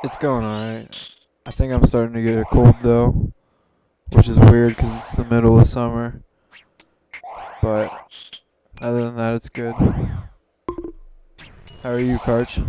It's going alright. I think I'm starting to get a cold though, which is weird because it's the middle of summer. But other than that, it's good. How are you, Karch?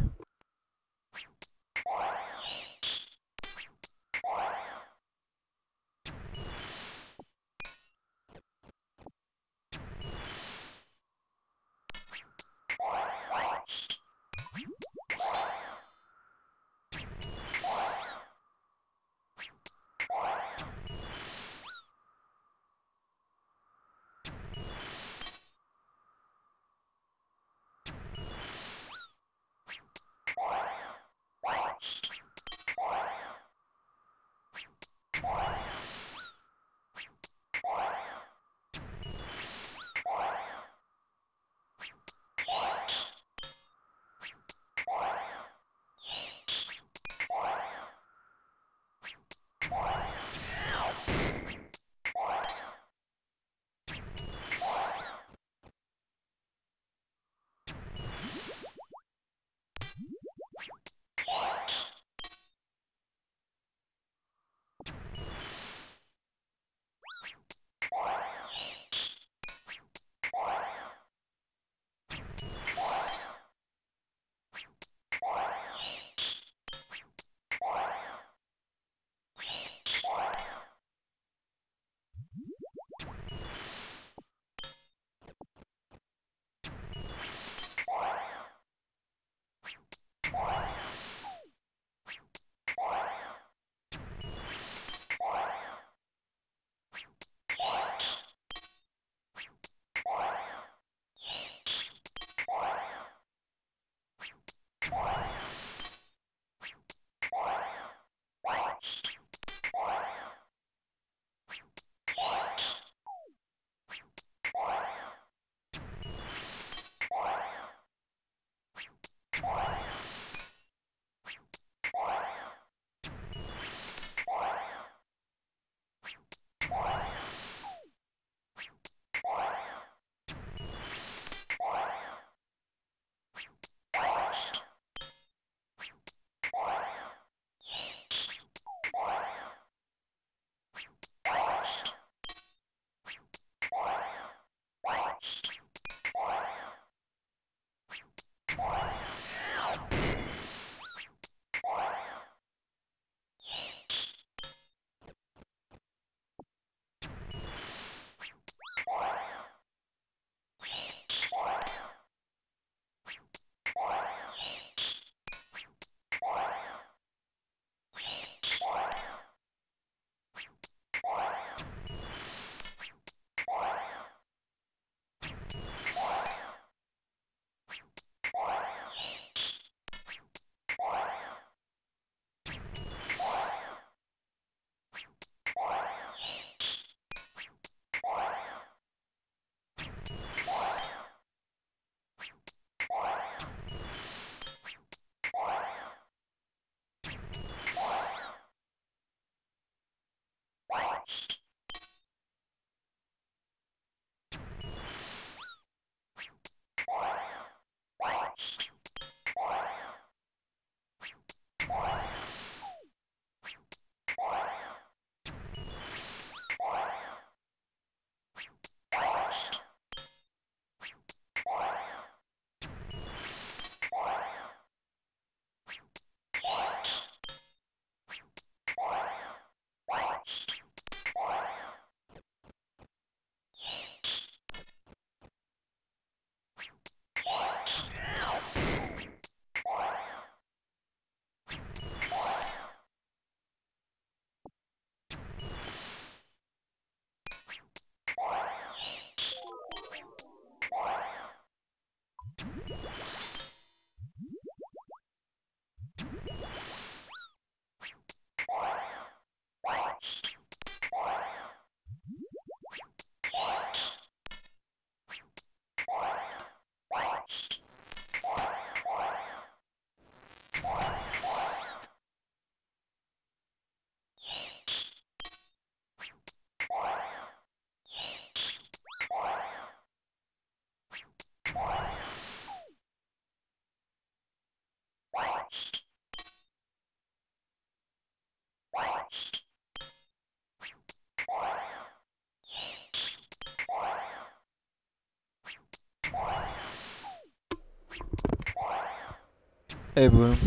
Hey Bloom,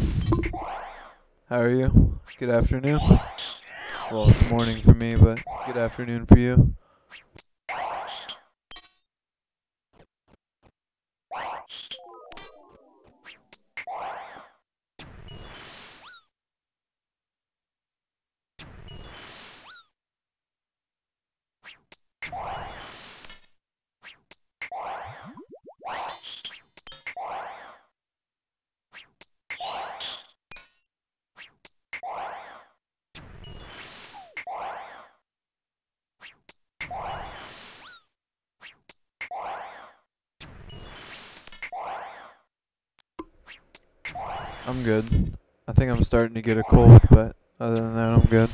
how are you? Good afternoon. Well, it's morning for me, but good afternoon for you. I'm good. I think I'm starting to get a cold, but other than that, I'm good.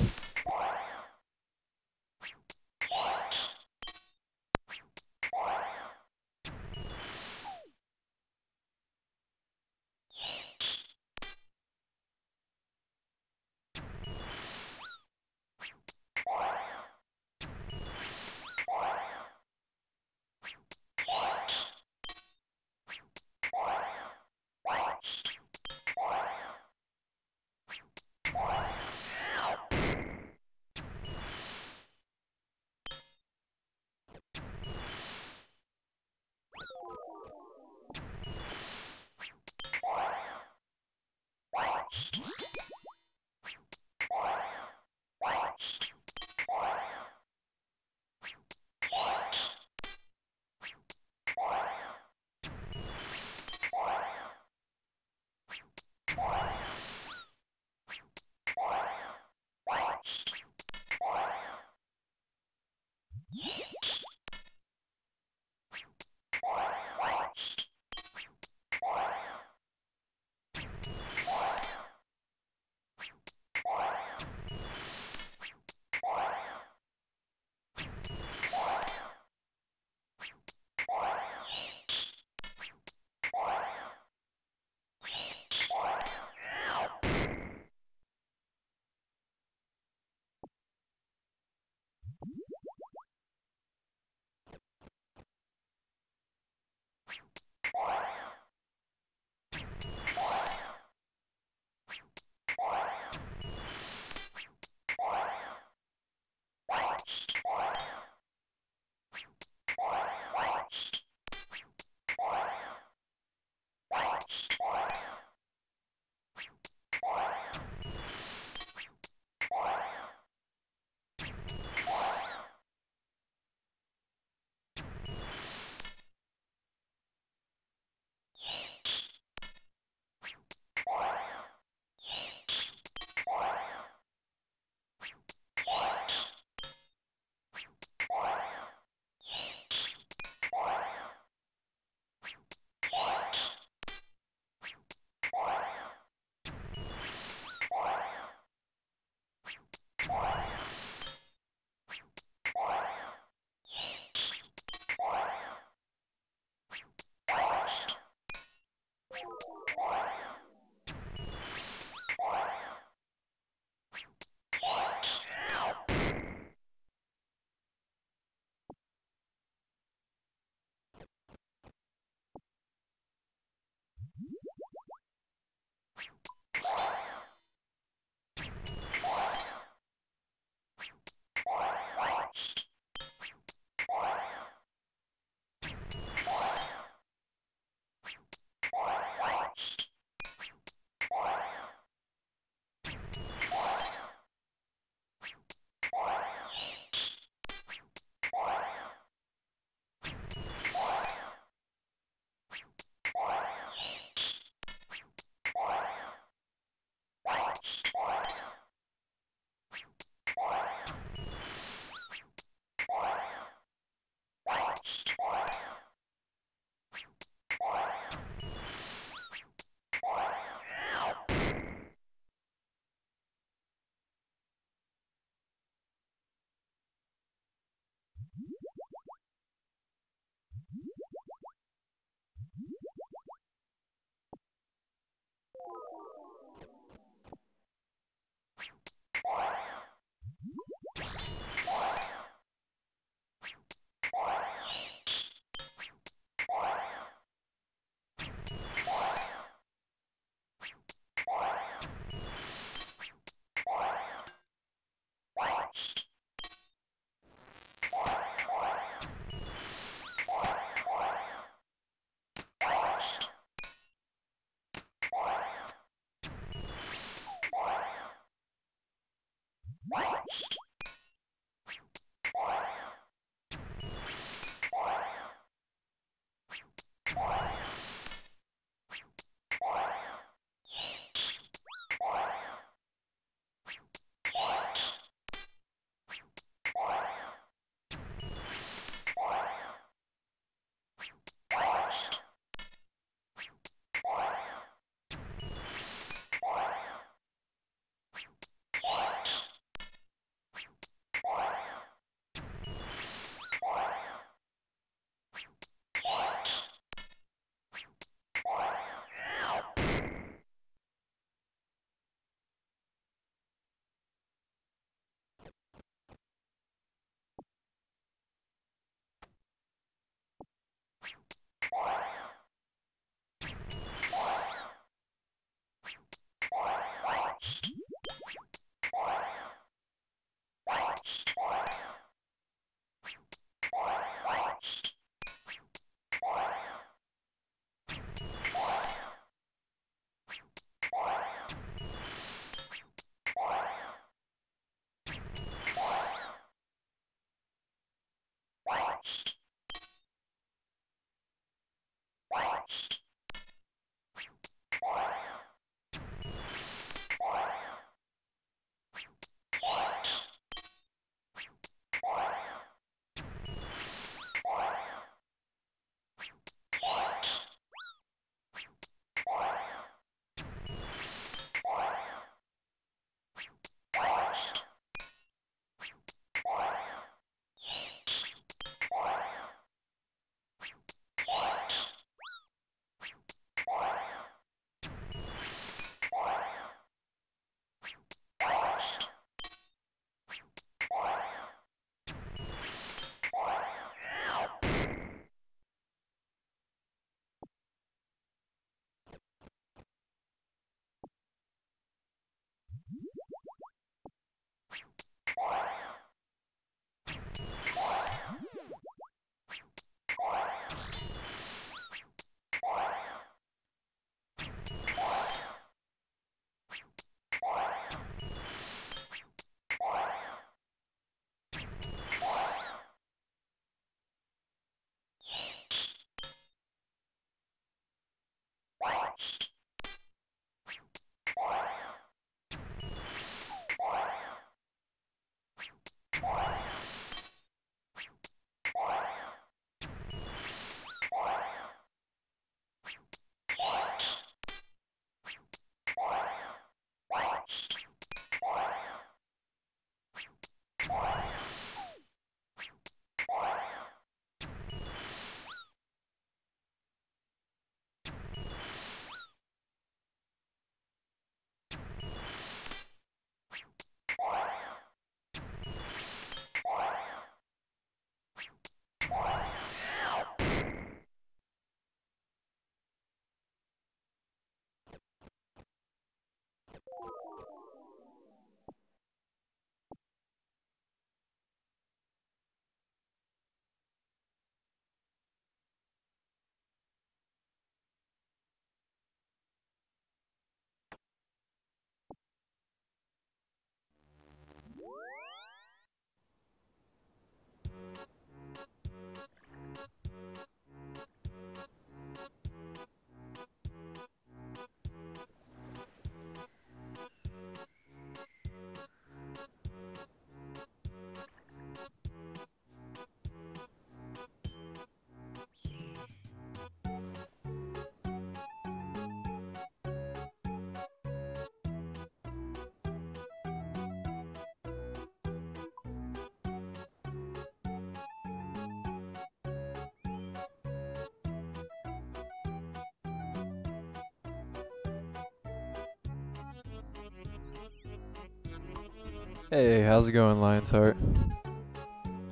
Hey, how's it going, Lion's Heart?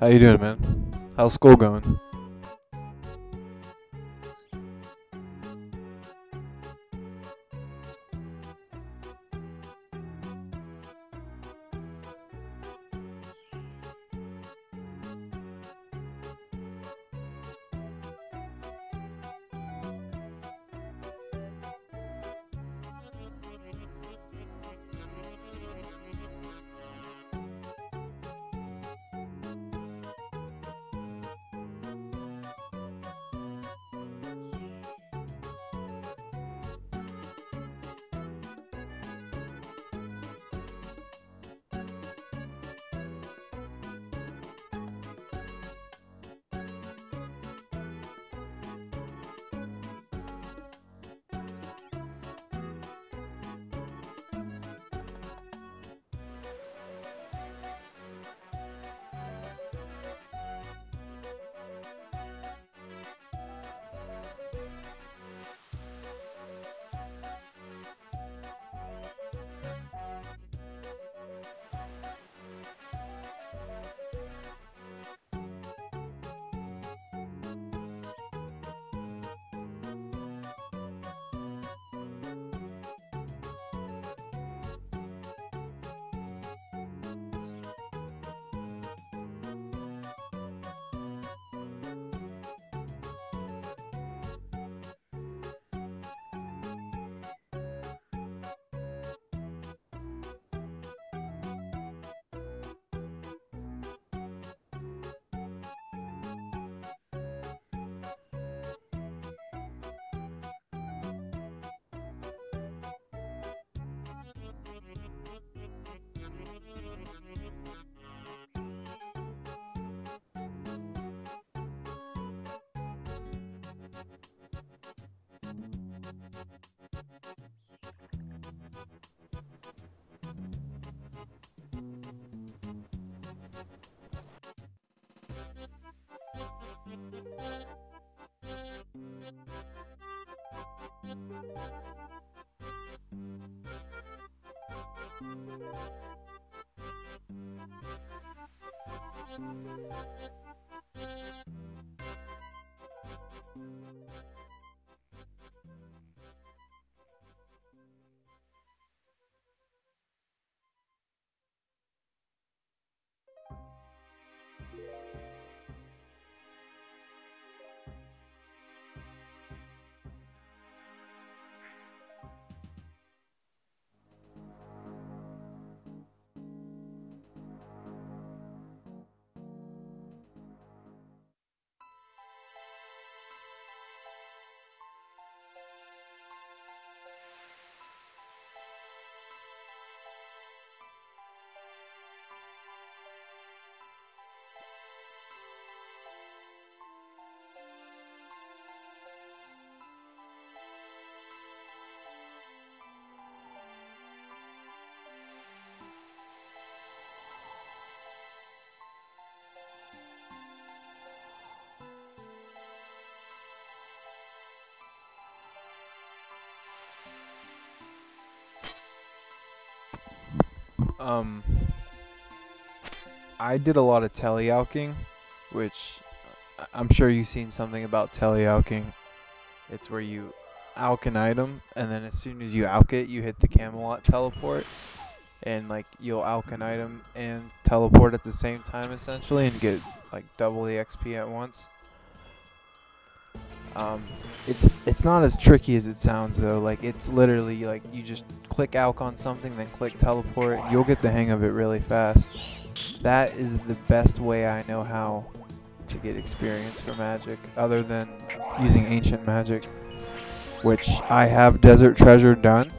How you doing, man? How's school going? I did a lot of telealching, which I'm sure you've seen something about telealching. It's where you alch an item, and then as soon as you alch it, you hit the Camelot teleport, and like you'll alch an item and teleport at the same time essentially, and get like double the XP at once. It's not as tricky as it sounds though. Like it's literally like you just click alch on something, then click teleport. You'll get the hang of it really fast. That is the best way I know how to get experience for magic, other than using ancient magic, which I have Desert Treasure done.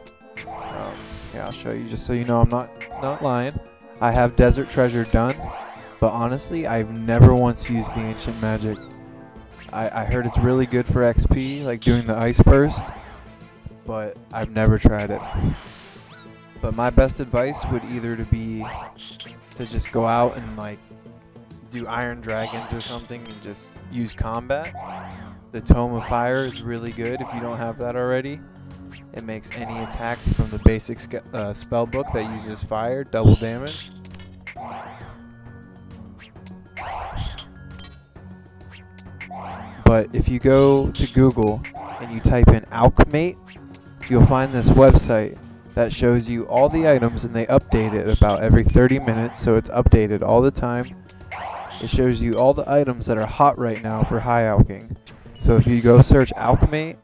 Yeah, I'll show you just so you know I'm not lying. I have Desert Treasure done, but honestly, I've never once used the ancient magic. I heard it's really good for XP, like doing the ice burst, but I've never tried it. But my best advice would either to be to just go out and like do Iron Dragons or something and just use combat. The Tome of Fire is really good if you don't have that already. It makes any attack from the basic spell book that uses fire double damage. But if you go to Google and you type in Alchemate, you'll find this website that shows you all the items, and they update it about every 30 minutes, so it's updated all the time. It shows you all the items that are hot right now for high alching. So if you go search Alchemate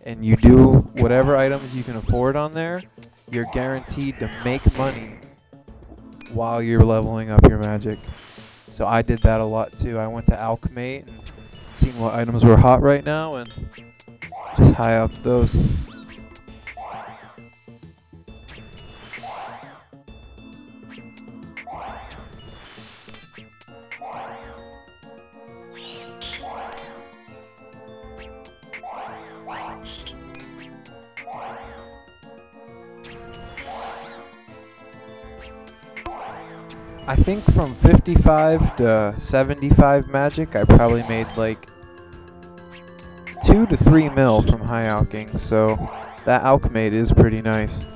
and you do whatever items you can afford on there, you're guaranteed to make money while you're leveling up your magic. So I did that a lot too. I went to Alchemate and seen what items were hot right now and just high up those. I think from 55 to 75 magic, I probably made like 2 to 3 mil from high alching, so that Alchemate is pretty nice.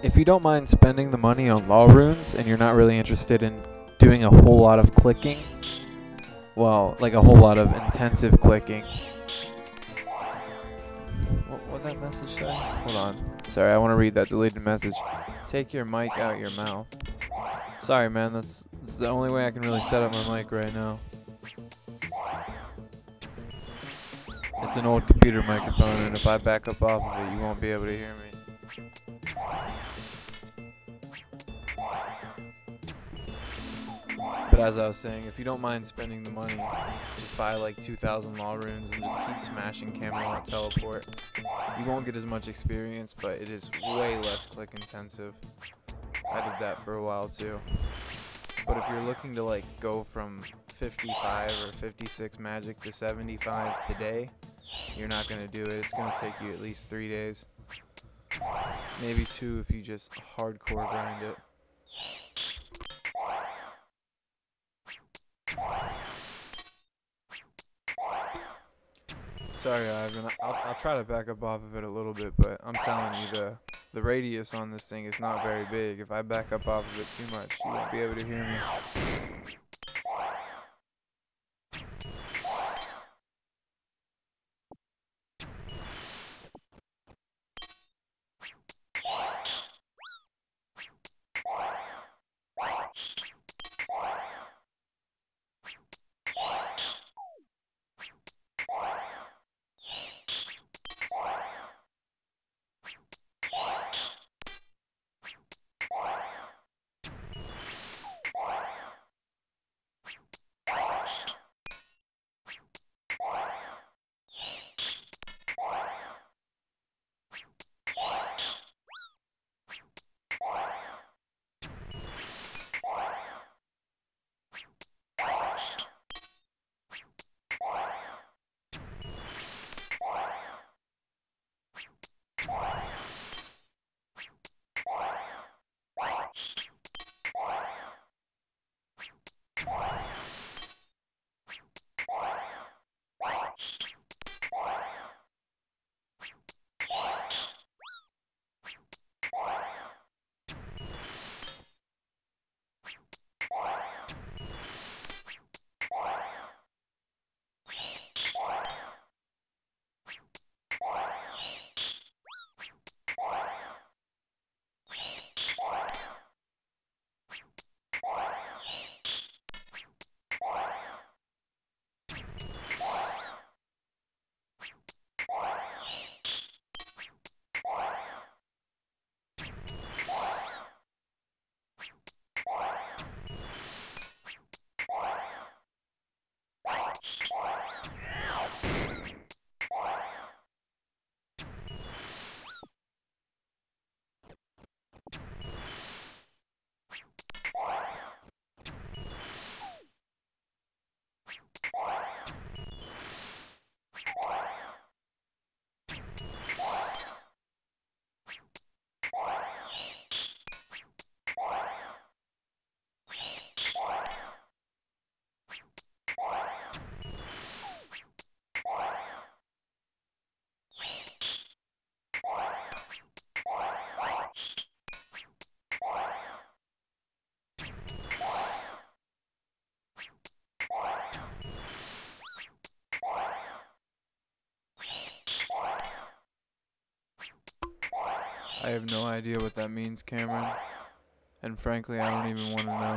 If you don't mind spending the money on law runes and you're not really interested in doing a whole lot of clicking, well, like a whole lot of intensive clicking. What'd that message say? Hold on. Sorry, I want to read that deleted message. Take your mic out your mouth. Sorry, man, that's the only way I can really set up my mic right now. It's an old computer microphone, and if I back up off of it, you won't be able to hear me. But But as I was saying, if you don't mind spending the money, just buy like 2,000 law runes and just keep smashing Camelot teleport. You won't get as much experience, but it is way less click intensive. I did that for a while too. But if you're looking to like go from 55 or 56 magic to 75 today, you're not going to do it. It's going to take you at least 3 days. Maybe 2 if you just hardcore grind it. Sorry, Ivan. I'll try to back up off of it a little bit, but I'm telling you, the radius on this thing is not very big. If I back up off of it too much, you won't be able to hear me. I have no idea what that means, Cameron. And frankly, I don't even want to know.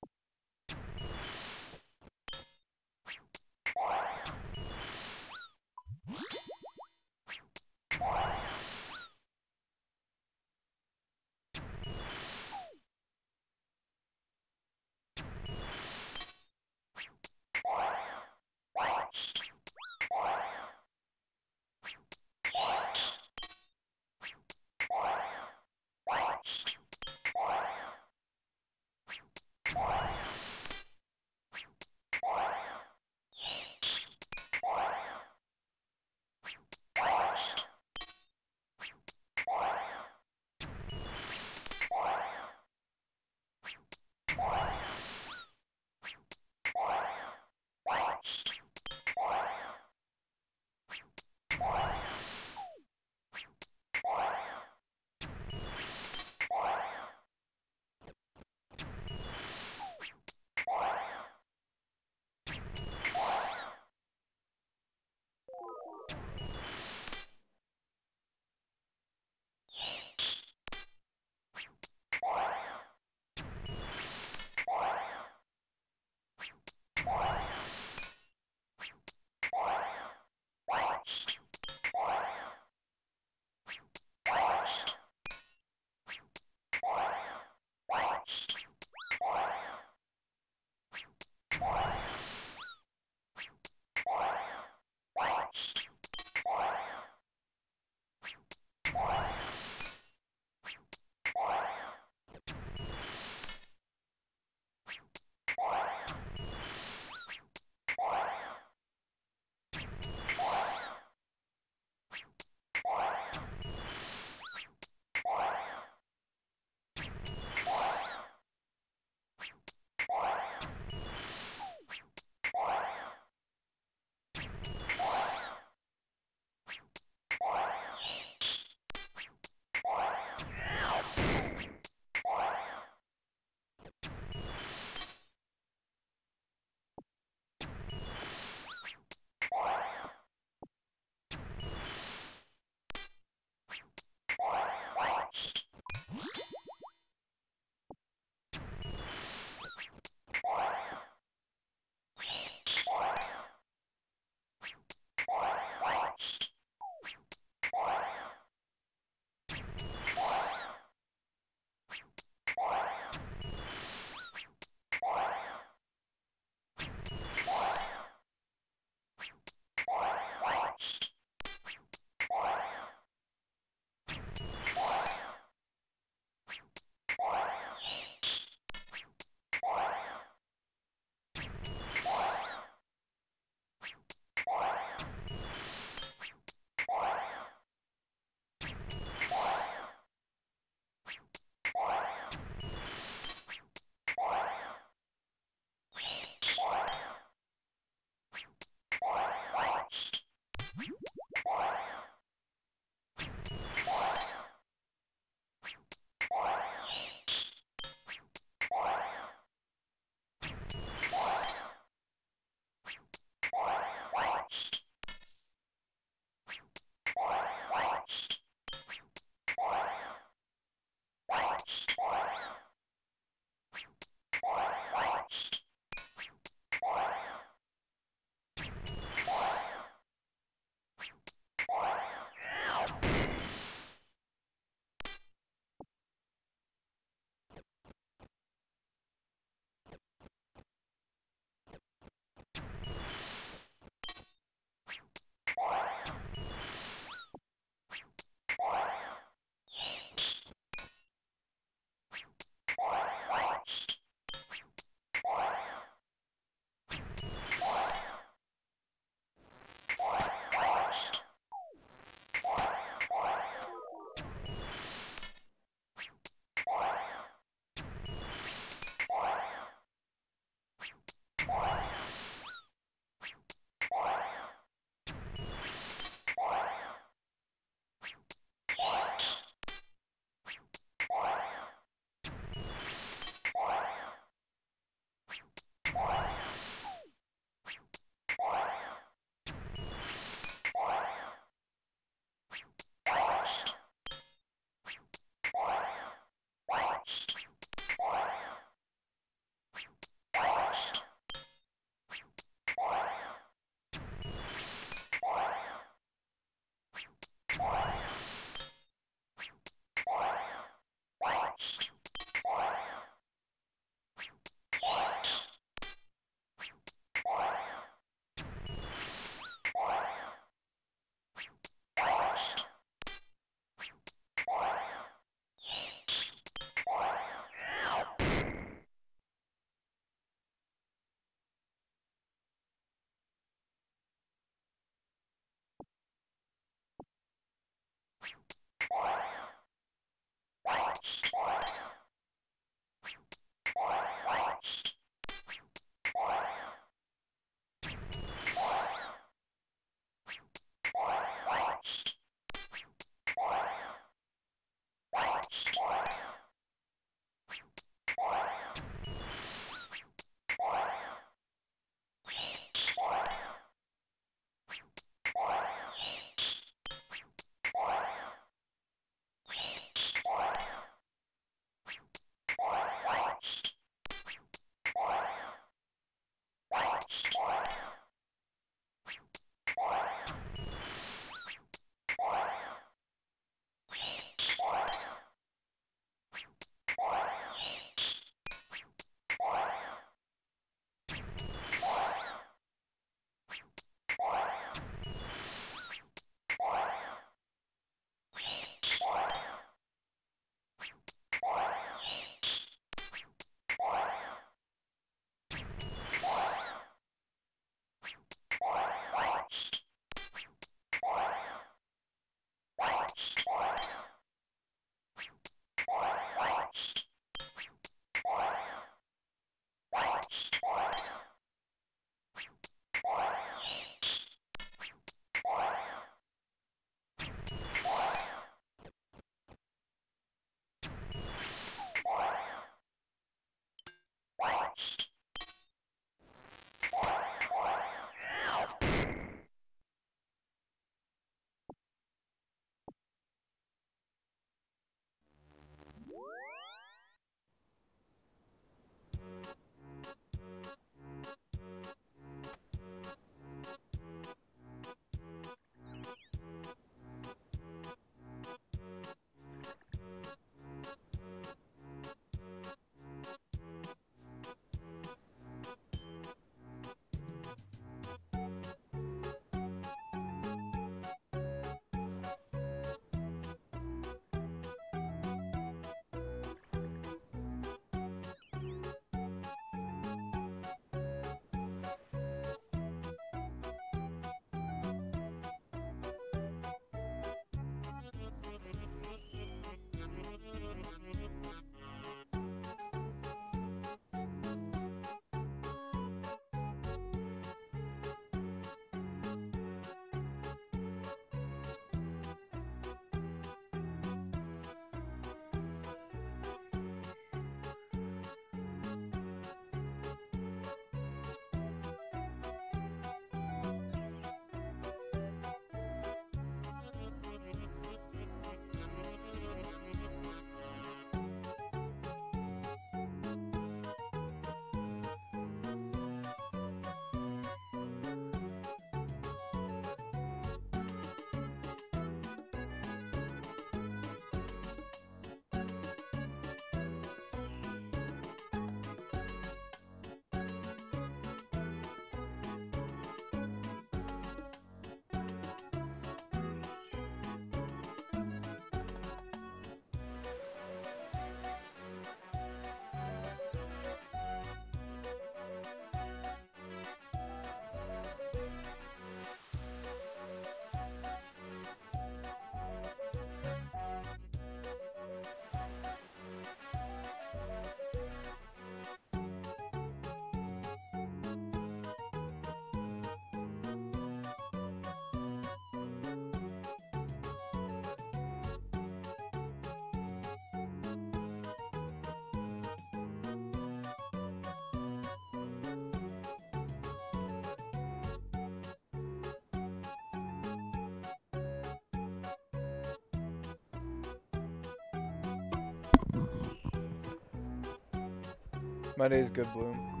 My day's good, Bloom.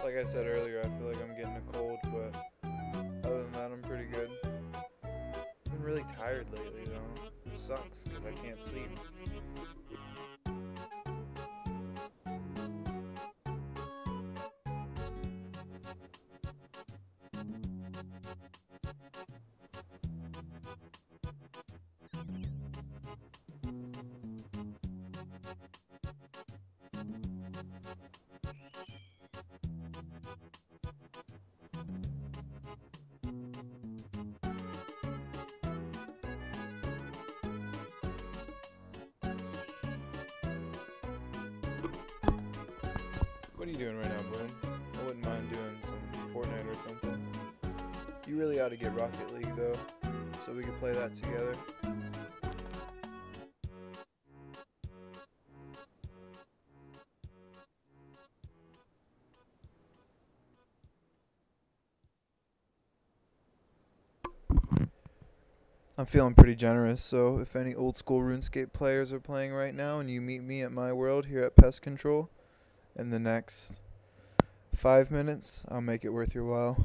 Like I said earlier, I feel like I'm getting a cold, but other than that, I'm pretty good. I've been really tired lately, though. It sucks, because I can't sleep. What are you doing right now, Bloom? I wouldn't mind doing some Fortnite or something. You really ought to get Rocket League, though, so we can play that together. I'm feeling pretty generous, so if any old school Runescape players are playing right now and you meet me at my world here at Pest Control in the next 5 minutes, I'll make it worth your while.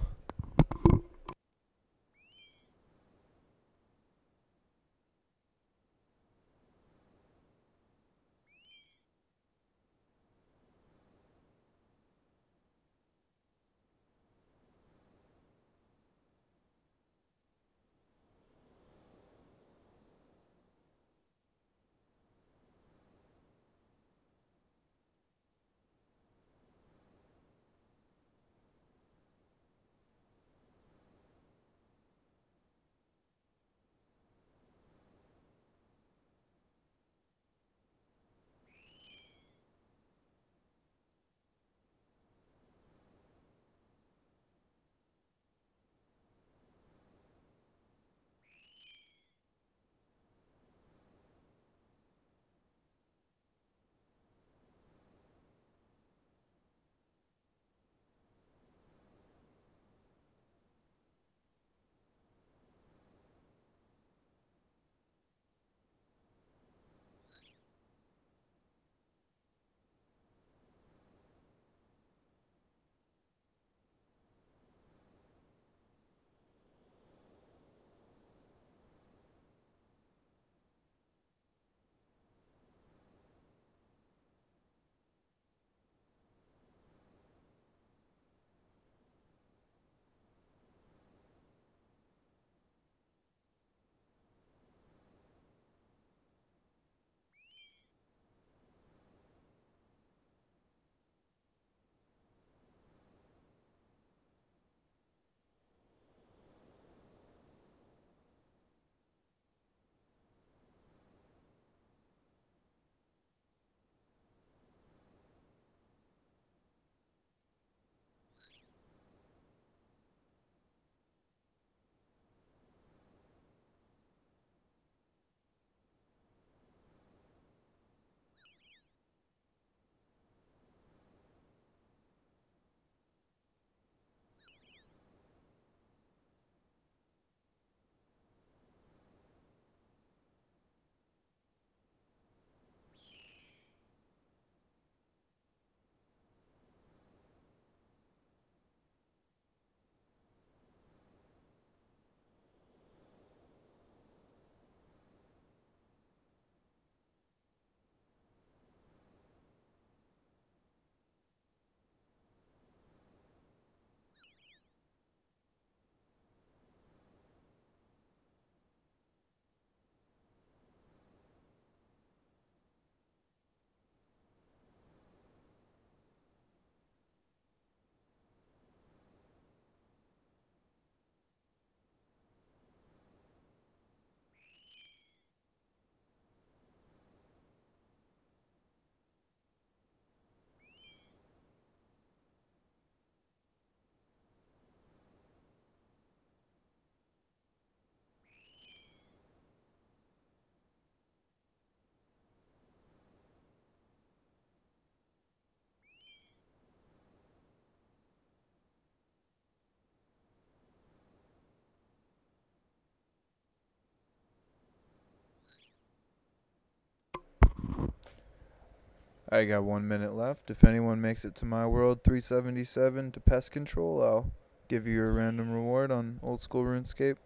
I got 1 minute left. If anyone makes it to my world 377 to pest control, I'll give you a random reward on old school RuneScape.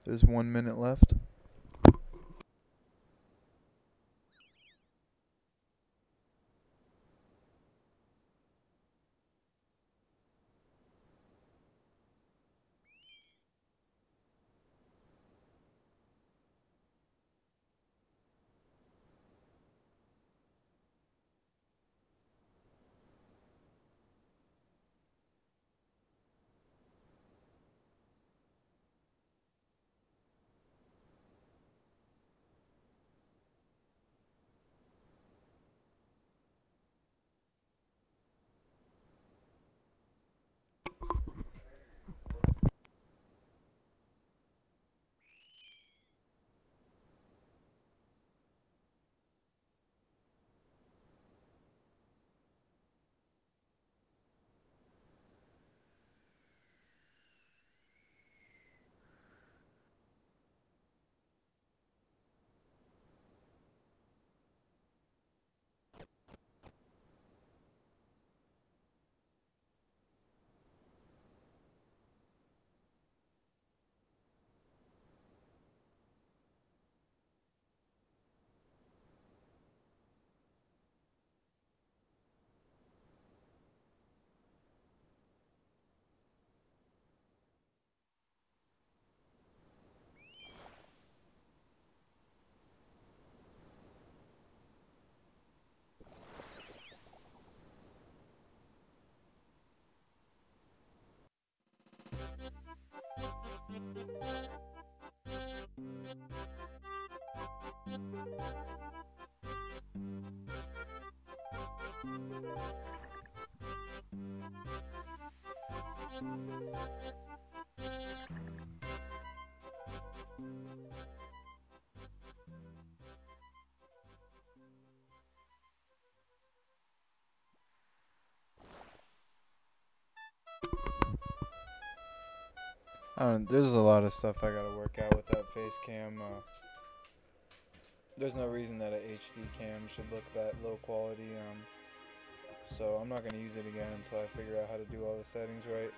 There's 1 minute left. There's a lot of stuff I gotta work out with that face cam. There's no reason that an HD cam should look that low quality. So I'm not gonna use it again until I figure out how to do all the settings right.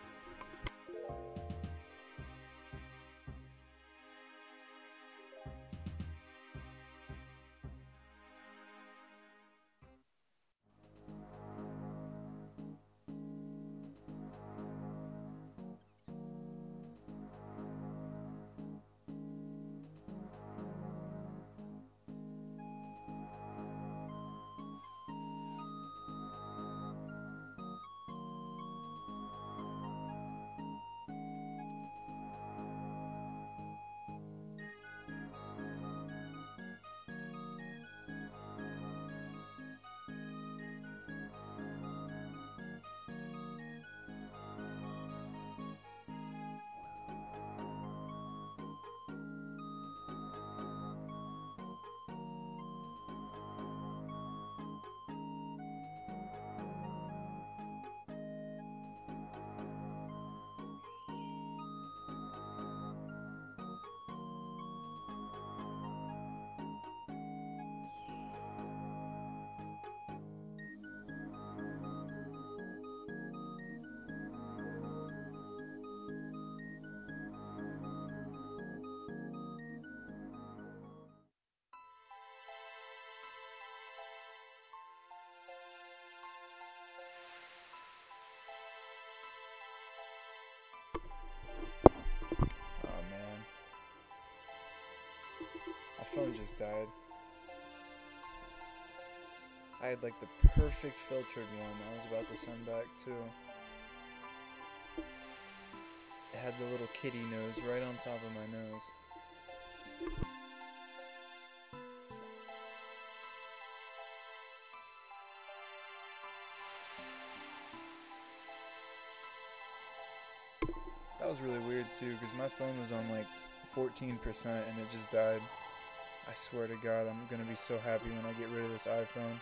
Oh man, my phone just died. I had like the perfect filtered one I was about to send back too. It had the little kitty nose right on top of my nose. That was really weird too, because my phone was on like 14% and it just died. I swear to God, I'm gonna be so happy when I get rid of this iPhone.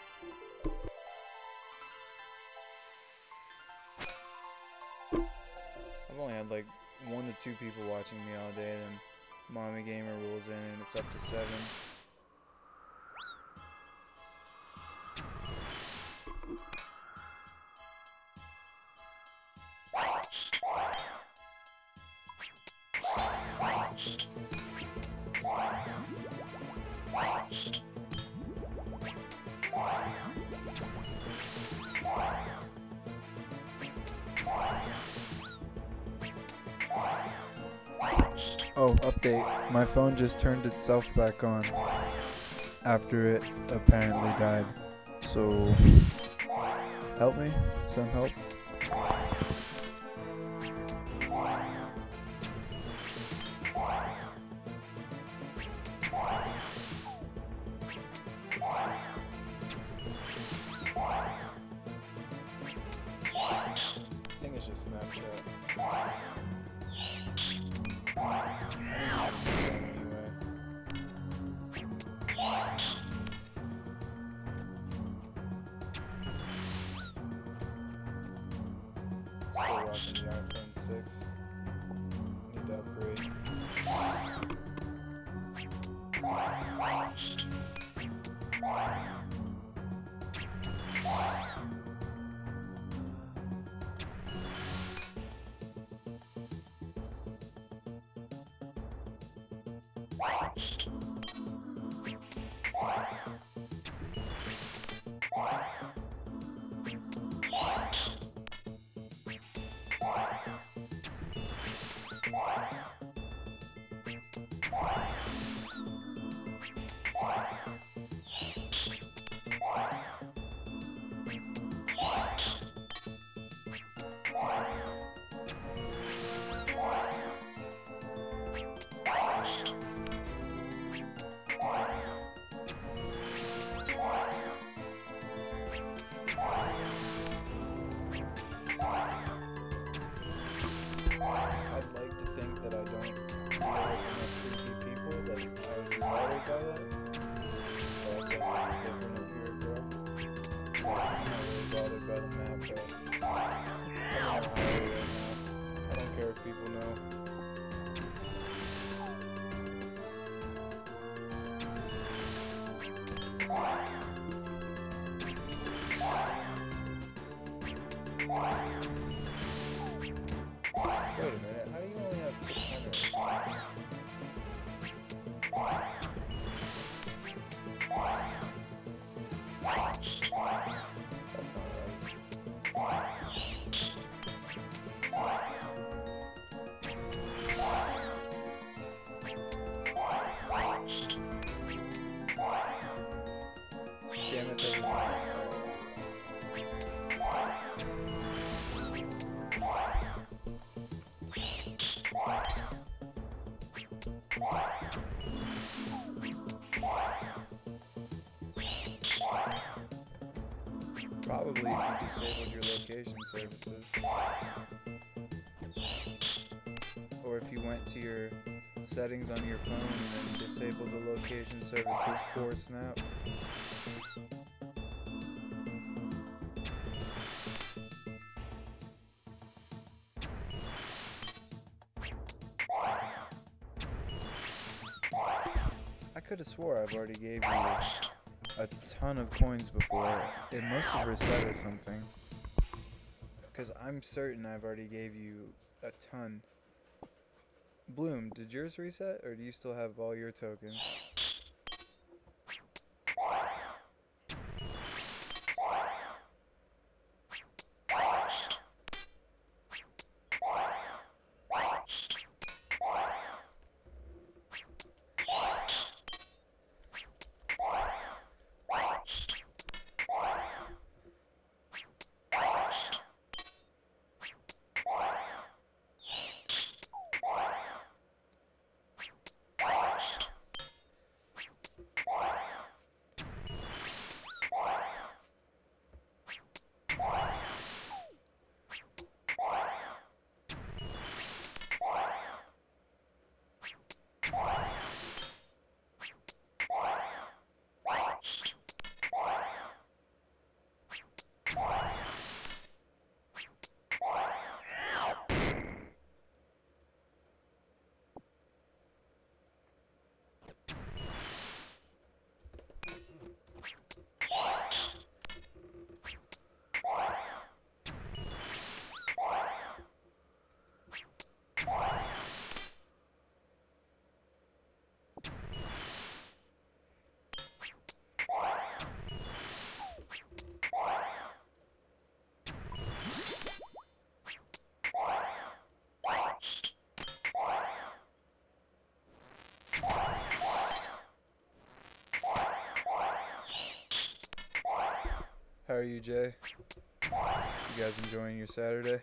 I've only had like 1 to 2 people watching me all day, then Mommy Gamer rolls in and it's up to 7. Oh, update. My phone just turned itself back on after it apparently died. So, help me? Send help? I think it's just Snapchat. Still rocking the iPhone 6. Need to upgrade. I'd like to think that I don't deal with enough creepy people that I would be bothered by that. But I guess it's different if you're a girl. I'm not really bothered by the map, but I'm on a highway right now. I don't care if people know. Wait a minute, how do you only have 600? That's not right. Damn it, doesn't matter. Probably if you disabled your location services. Or if you went to your settings on your phone and then disabled the location services for Snap. I could have swore I've already gave you a ton of coins before. It must have reset or something. Because I'm certain I've already gave you a ton. Bloom, did yours reset or do you still have all your tokens? are you, Jay? You guys enjoying your Saturday?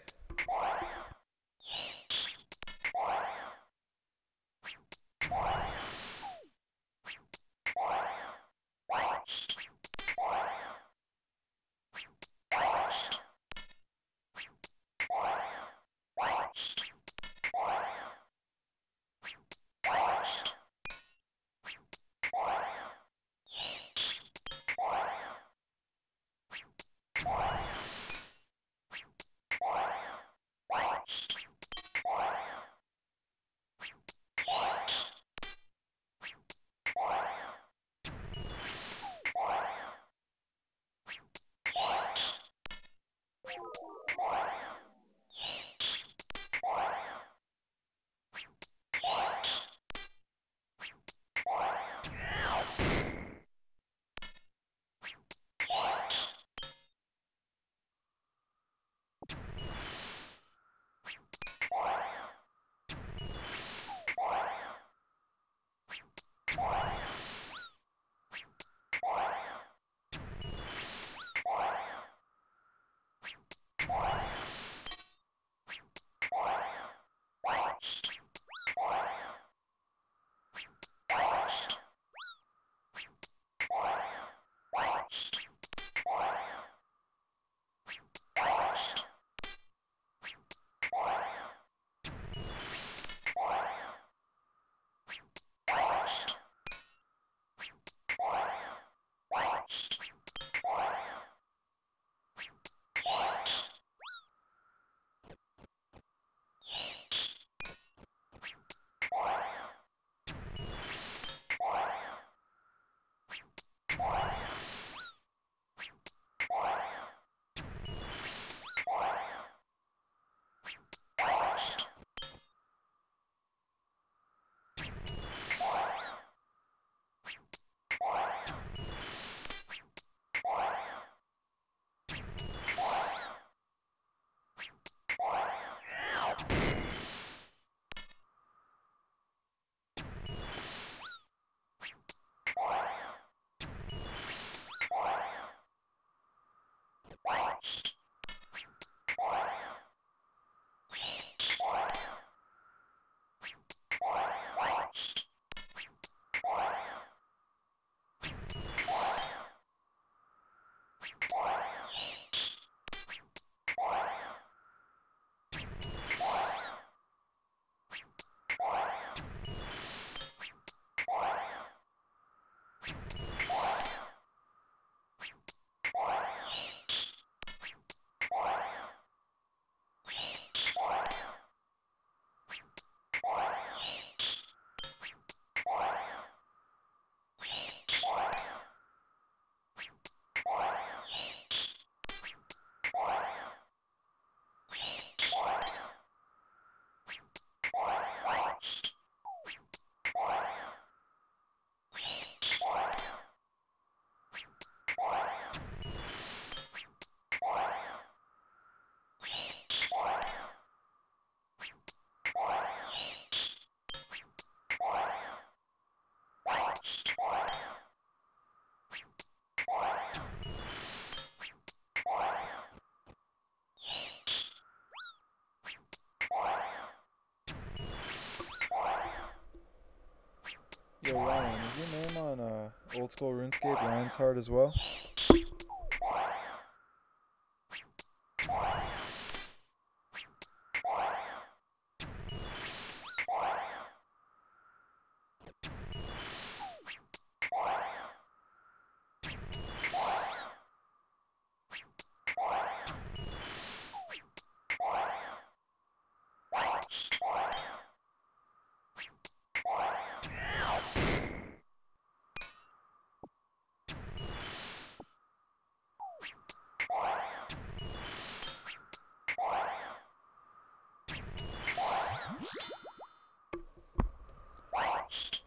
Yo, Ryan, is your name on old school RuneScape Ryan's Heart as well?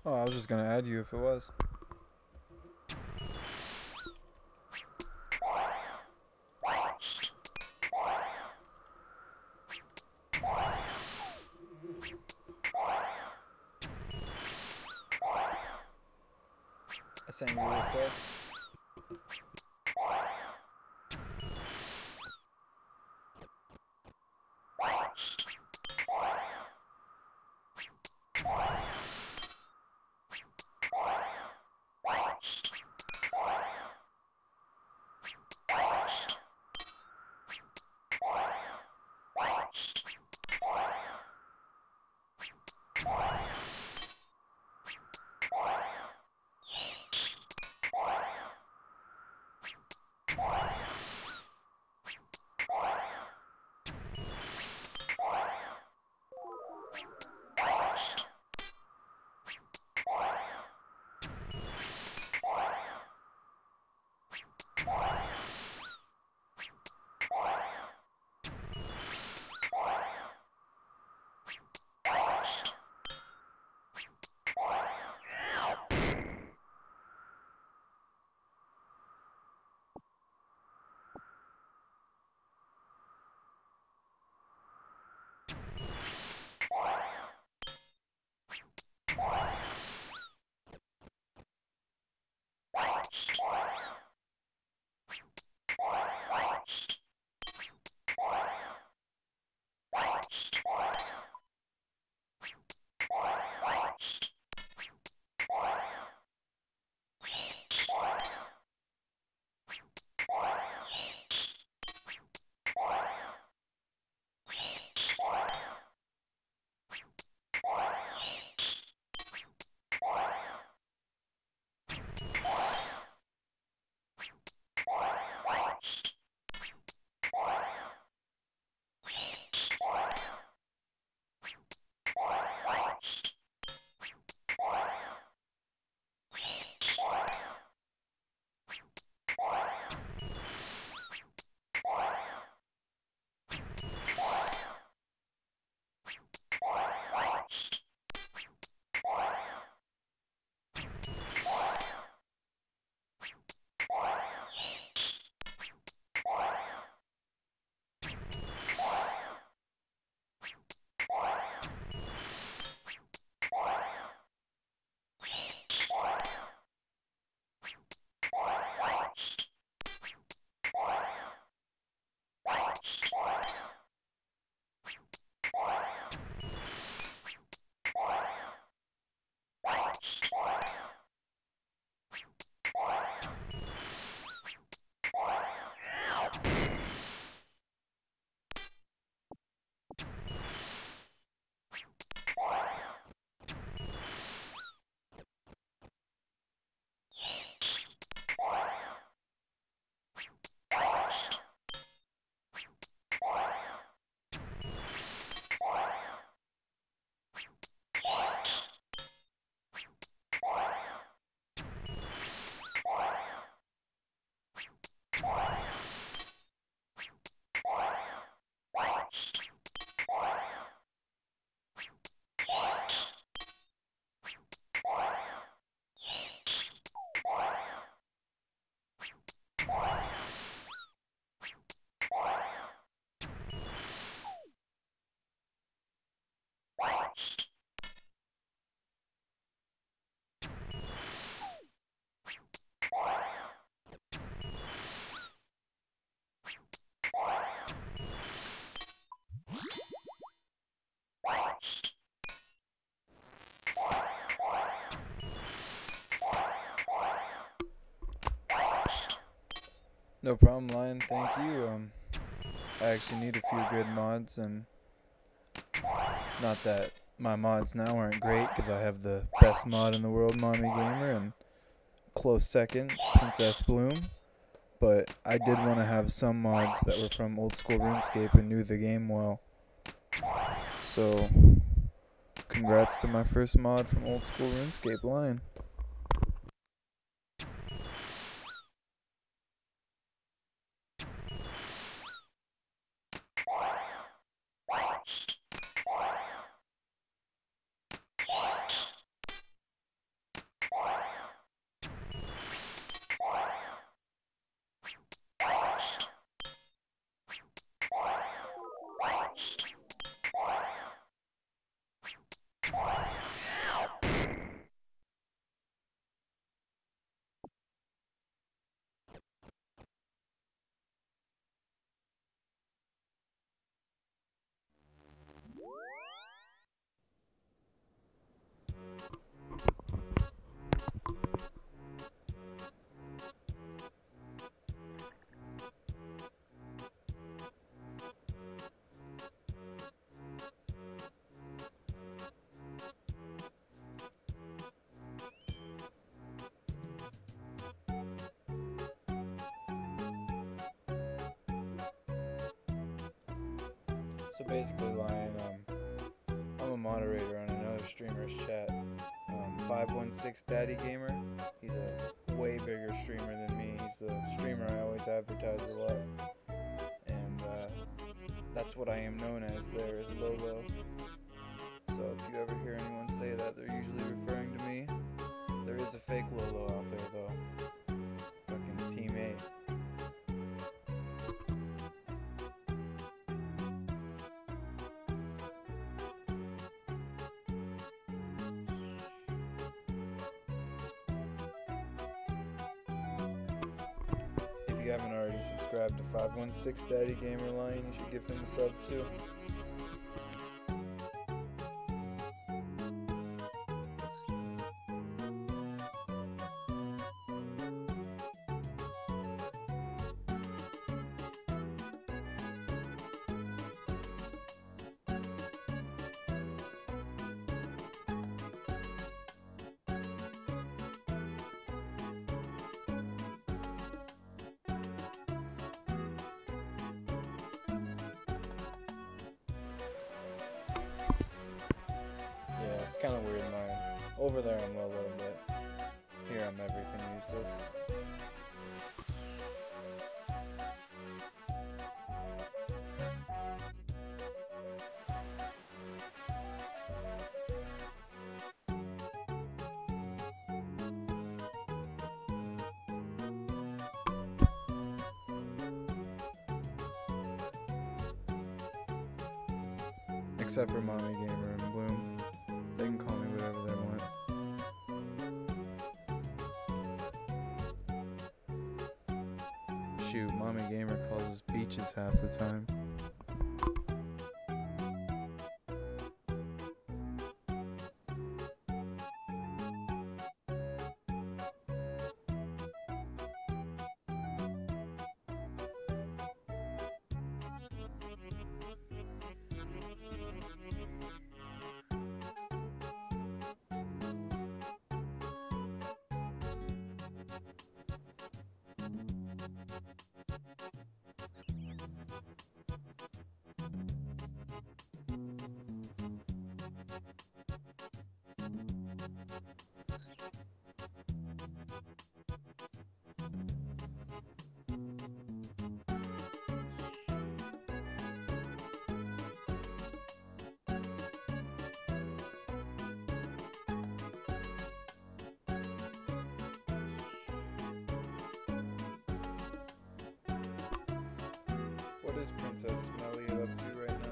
Oh, I was just gonna add you if it was. I sent you a request. No problem, Lion. Thank you. I actually need a few good mods, and not that my mods now aren't great, because I have the best mod in the world, Mommy Gamer, and close second, Princess Bloom. But I did want to have some mods that were from old school Runescape and knew the game well. So, congrats to my first mod from old school Runescape, Lion. So basically, Lion, I'm a moderator on another streamer's chat. 516 Daddy Gamer. He's a way bigger streamer than me. He's the streamer I always advertise a lot. And that's what I am known as there, is Lolo. So if you ever hear anyone say that, they're usually referring to me. There is a fake Lolo out there, though. Fucking teammate. If you haven't already subscribed to 516 Daddy Gamer Lion, you should give him a sub too. It's kind of weird, Lion. Over there I'm Lolo, but here I'm everything useless. Except for Mommy Gamer and Bloom. They can call me whatever they want. Shoot, Mommy Gamer calls us beaches half the time. is Princess Smelly up to right now?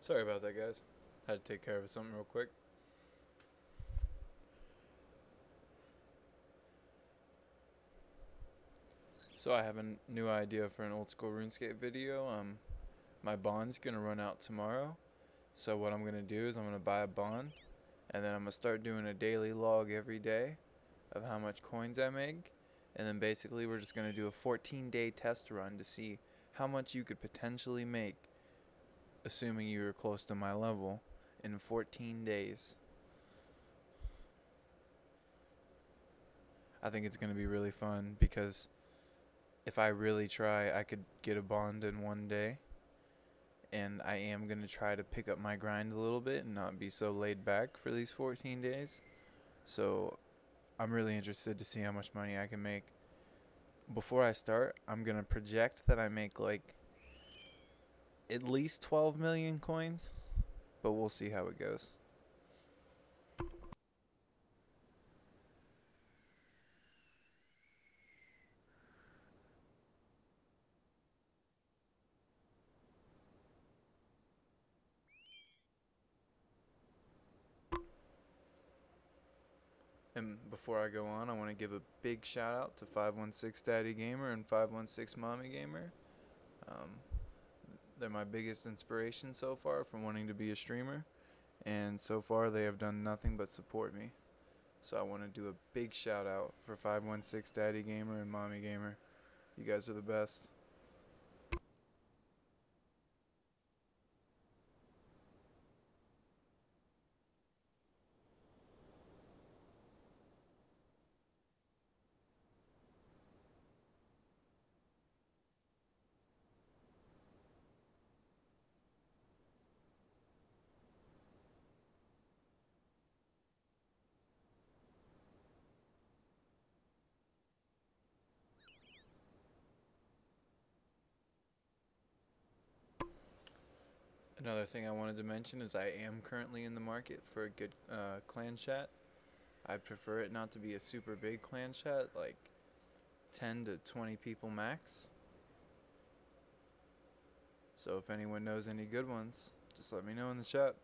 Sorry about that, guys. Had to take care of something real quick. So I have a new idea for an old school RuneScape video. My bond's gonna run out tomorrow. So what I'm gonna do is I'm gonna buy a bond, and then I'm gonna start doing a daily log every day of how much coins I make. And then basically we're just gonna do a 14-day test run to see how much you could potentially make, assuming you were close to my level, in 14 days. I think it's going to be really fun because if I really try, I could get a bond in one day. And I am going to try to pick up my grind a little bit and not be so laid back for these 14 days. So I'm really interested to see how much money I can make. before I start, I'm gonna project that I make like at least 12 million coins, but we'll see how it goes. And before I go on, I want to give a big shout out to 516 Daddy Gamer and 516 Mommy Gamer. Um, they're my biggest inspiration so far from wanting to be a streamer, and so far they have done nothing but support me. So I want to do a big shout out for 516 Daddy Gamer and Mommy Gamer. You guys are the best. Another thing I wanted to mention is I am currently in the market for a good clan chat. I prefer it not to be a super big clan chat, like 10 to 20 people max. So if anyone knows any good ones, just let me know in the chat.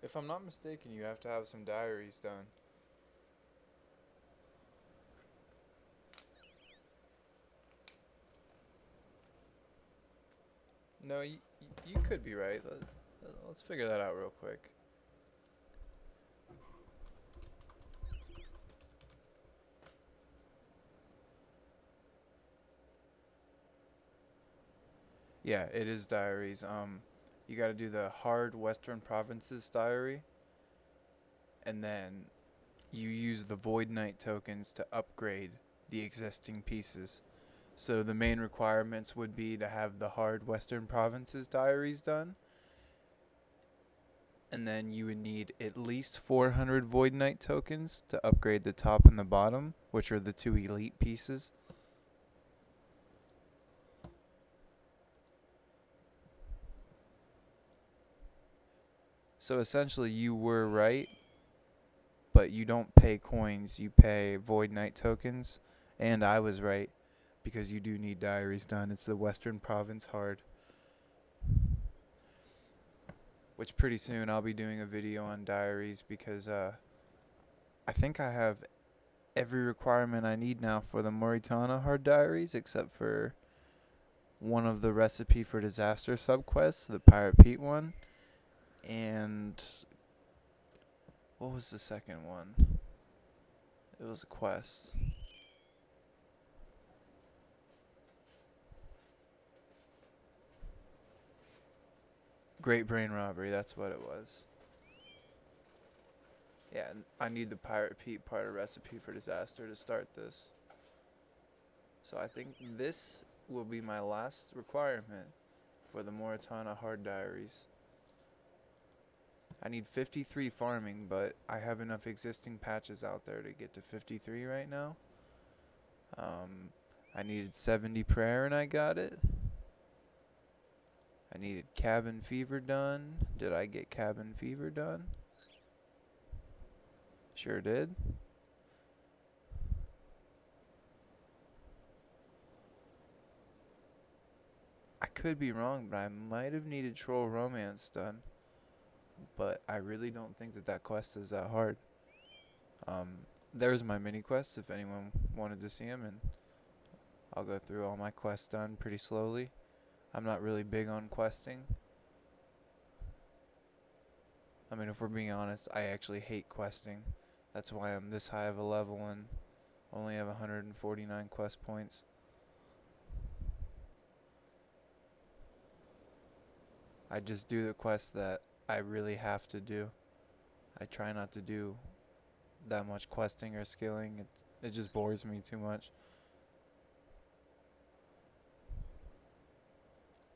If I'm not mistaken, you have to have some diaries done. No, you could be right. Let's figure that out real quick. Yeah, it is diaries. You got to do the hard Western Provinces diary, and then you use the Void Knight tokens to upgrade the existing pieces. So the main requirements would be to have the hard Western Provinces diaries done, and then you would need at least 400 Void Knight tokens to upgrade the top and the bottom, which are the two elite pieces. So essentially you were right, but you don't pay coins, you pay Void Knight tokens, and I was right, because you do need diaries done. It's the Western Province hard. Which pretty soon I'll be doing a video on diaries, because I think I have every requirement I need now for the Moritana hard diaries, except for one of the recipe for disaster subquests, the Pirate Pete one, and what was the second one? It was a quest. Great Brain Robbery, that's what it was. Yeah, I need the Pirate Pete part of recipe for disaster to start this. So I think this will be my last requirement for the Moritana hard diaries. I need 53 farming, but I have enough existing patches out there to get to 53 right now. I needed 70 prayer and I got it. I needed cabin fever done. Did I get cabin fever done? Sure did. I could be wrong, but I might have needed troll romance done. But I really don't think that that quest is that hard. There's my mini quests if anyone wanted to see them, and I'll go through all my quests done pretty slowly. I'm not really big on questing. I mean, if we're being honest, I actually hate questing. That's why I'm this high of a level and only have 149 quest points. I just do the quests that I really have to do. I try not to do that much questing or skilling. It just bores me too much.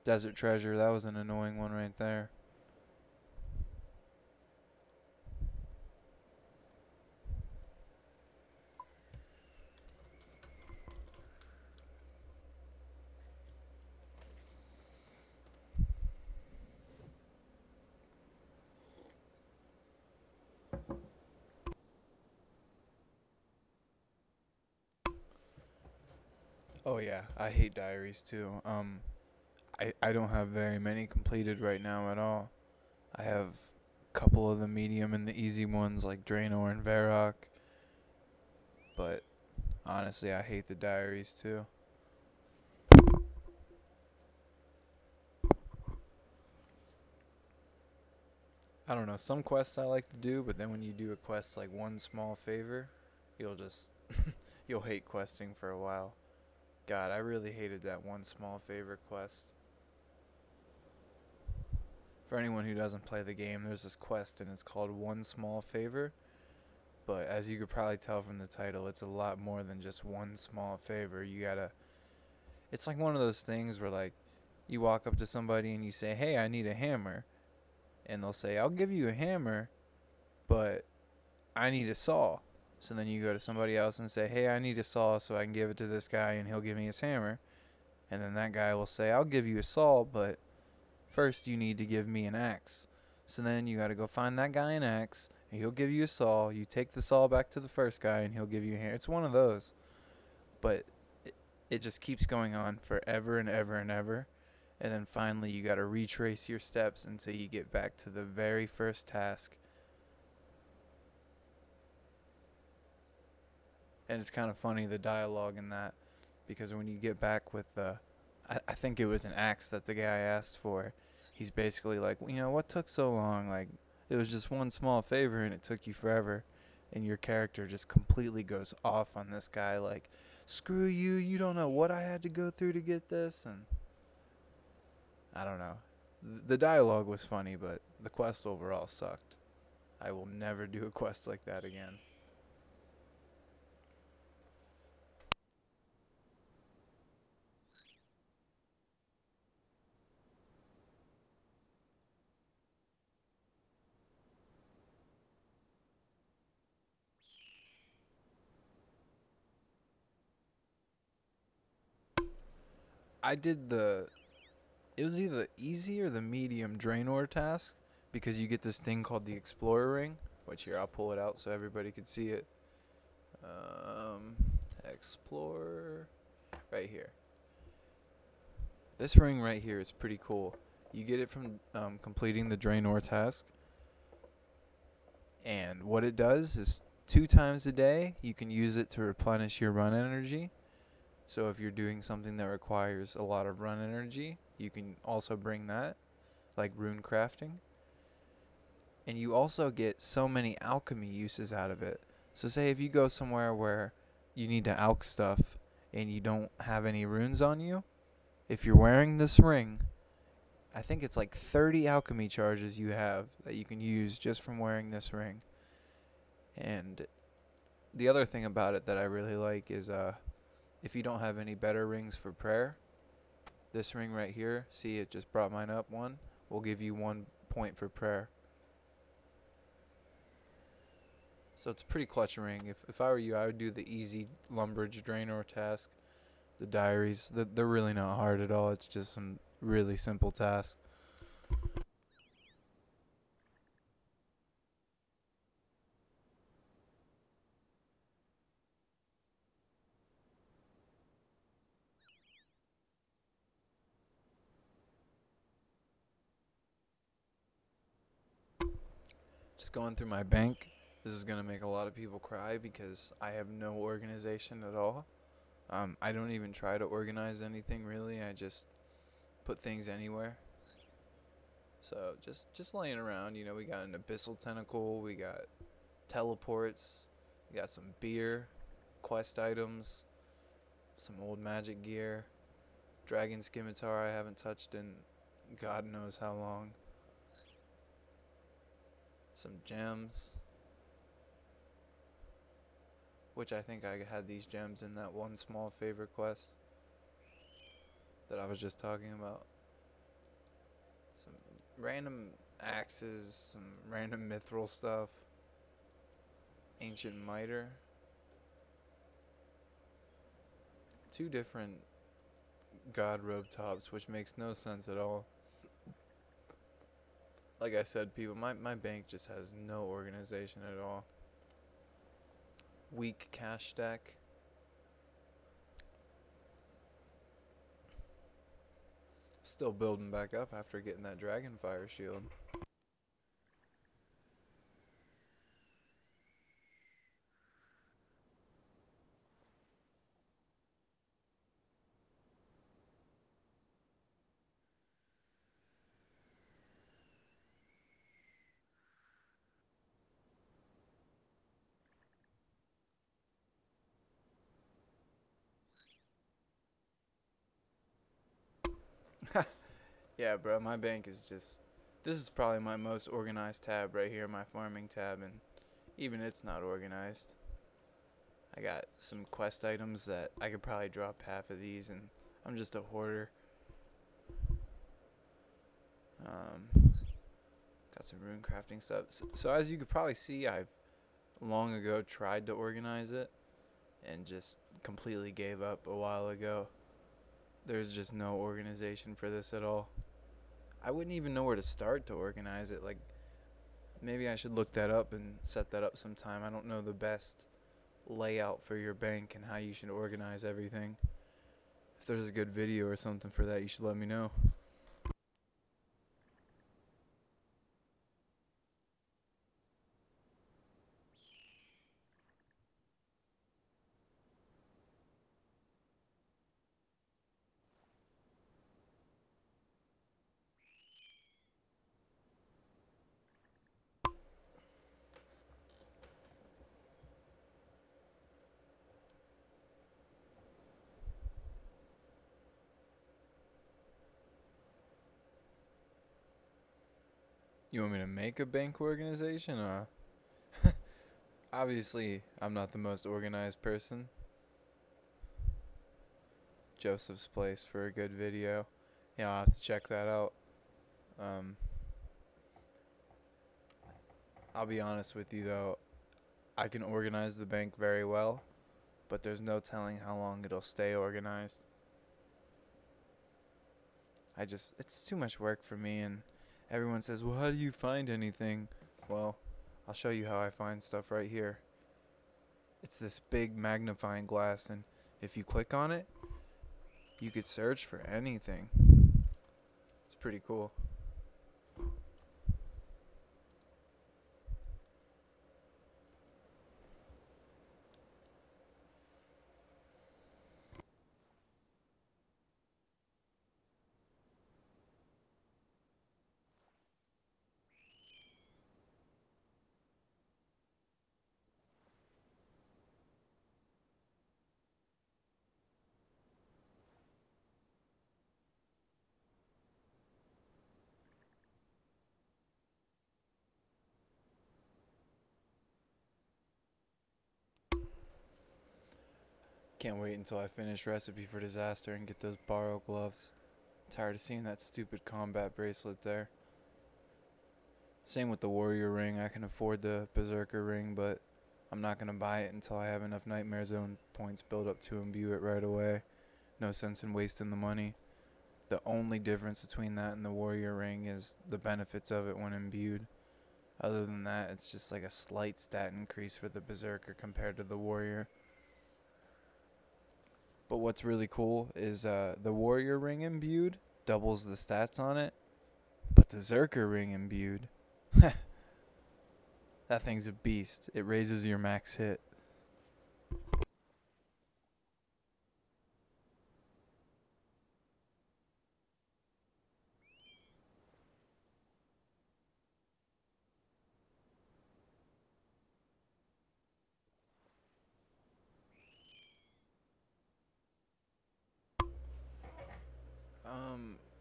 Desert treasure, that was an annoying one right there. Oh yeah, I hate diaries too. I don't have very many completed right now at all. I have a couple of the medium and the easy ones like Draenor and Varrock. But honestly, I hate the diaries too. I don't know, some quests I like to do, but then when you do a quest like one small favor, you'll just you'll hate questing for a while. God, I really hated that one small favor quest. For anyone who doesn't play the game, there's this quest and it's called One Small Favor. But as you could probably tell from the title, it's a lot more than just one small favor. It's like one of those things where like you walk up to somebody and you say, "Hey, I need a hammer." And they'll say, "I'll give you a hammer, but I need a saw." So then you go to somebody else and say, "Hey, I need a saw so I can give it to this guy and he'll give me his hammer." And then that guy will say, "I'll give you a saw, but first you need to give me an axe." So then you got to go find that guy an axe and he'll give you a saw. You take the saw back to the first guy and he'll give you a hammer. It's one of those. But it just keeps going on forever and ever and ever. And then finally you got to retrace your steps until you get back to the very first task. And it's kind of funny, the dialogue in that, because when you get back with I think it was an axe that the guy asked for, he's basically like, you know, what took so long? Like, it was just one small favor and it took you forever. And your character just completely goes off on this guy, like, screw you, you don't know what I had to go through to get this. And I don't know. The dialogue was funny, but the quest overall sucked. I will never do a quest like that again. I did it was either the easy or the medium Draenor task, because you get this thing called the Explorer Ring, which here, I'll pull it out so everybody can see it. Explorer, right here. This ring right here is pretty cool. You get it from completing the Draenor task. And what it does is 2 times a day, you can use it to replenish your run energy. So if you're doing something that requires a lot of run energy, you can also bring that, like rune crafting. And you also get so many alchemy uses out of it. So say if you go somewhere where you need to alch stuff and you don't have any runes on you, if you're wearing this ring, I think it's like 30 alchemy charges you have that you can use just from wearing this ring. And the other thing about it that I really like is if you don't have any better rings for prayer, this ring right here, see, it just brought mine up one, will give you 1 point for prayer. So it's a pretty clutch ring. If I were you, I would do the easy lumberage drainer task. The diaries, they're really not hard at all. It's just some really simple tasks. Just going through my bank. This is gonna make a lot of people cry because I have no organization at all. I don't even try to organize anything really. I just put things anywhere. So just laying around. You know, we got an abyssal tentacle. We got teleports. We got some beer, quest items, some old magic gear, dragon scimitar I haven't touched in God knows how long. Some gems, which I think I had these gems in that one small favorite quest that I was just talking about. Some random axes, some random mithril stuff, ancient miter, 2 different god robe tops, which makes no sense at all. Like I said, people, my bank just has no organization at all. Weak cash stack. Still building back up after getting that dragonfire shield. Yeah, bro, my bank is just... This is probably my most organized tab right here, my farming tab, and even it's not organized. I got some quest items that I could probably drop half of these, and I'm just a hoarder. Got some rune crafting stuff. So as you could probably see, I've long ago tried to organize it and just completely gave up a while ago. There's just no organization for this at all. I wouldn't even know where to start to organize it. Like, maybe I should look that up and set that up sometime. I don't know the best layout for your bank and how you should organize everything. If there's a good video or something for that, you should let me know. You want me to make a bank organization? Obviously, I'm not the most organized person. Joseph's place for a good video. Yeah, I'll have to check that out. I'll be honest with you though, I can organize the bank very well, but there's no telling how long it'll stay organized. It's too much work for me, and everyone says, well, how do you find anything? Well, I'll show you how I find stuff right here. It's this big magnifying glass, and if you click on it, you could search for anything. It's pretty cool. Can't wait until I finish Recipe for Disaster and get those borrow gloves. Tired of seeing that stupid combat bracelet there. Same with the warrior ring. I can afford the berserker ring, but I'm not going to buy it until I have enough Nightmare Zone points built up to imbue it right away. No sense in wasting the money. The only difference between that and the Warrior Ring is the benefits of it when imbued. Other than that, it's just like a slight stat increase for the Berserker compared to the Warrior. But what's really cool is the Warrior Ring imbued doubles the stats on it. But the Zerker Ring imbued, that thing's a beast. It raises your max hit.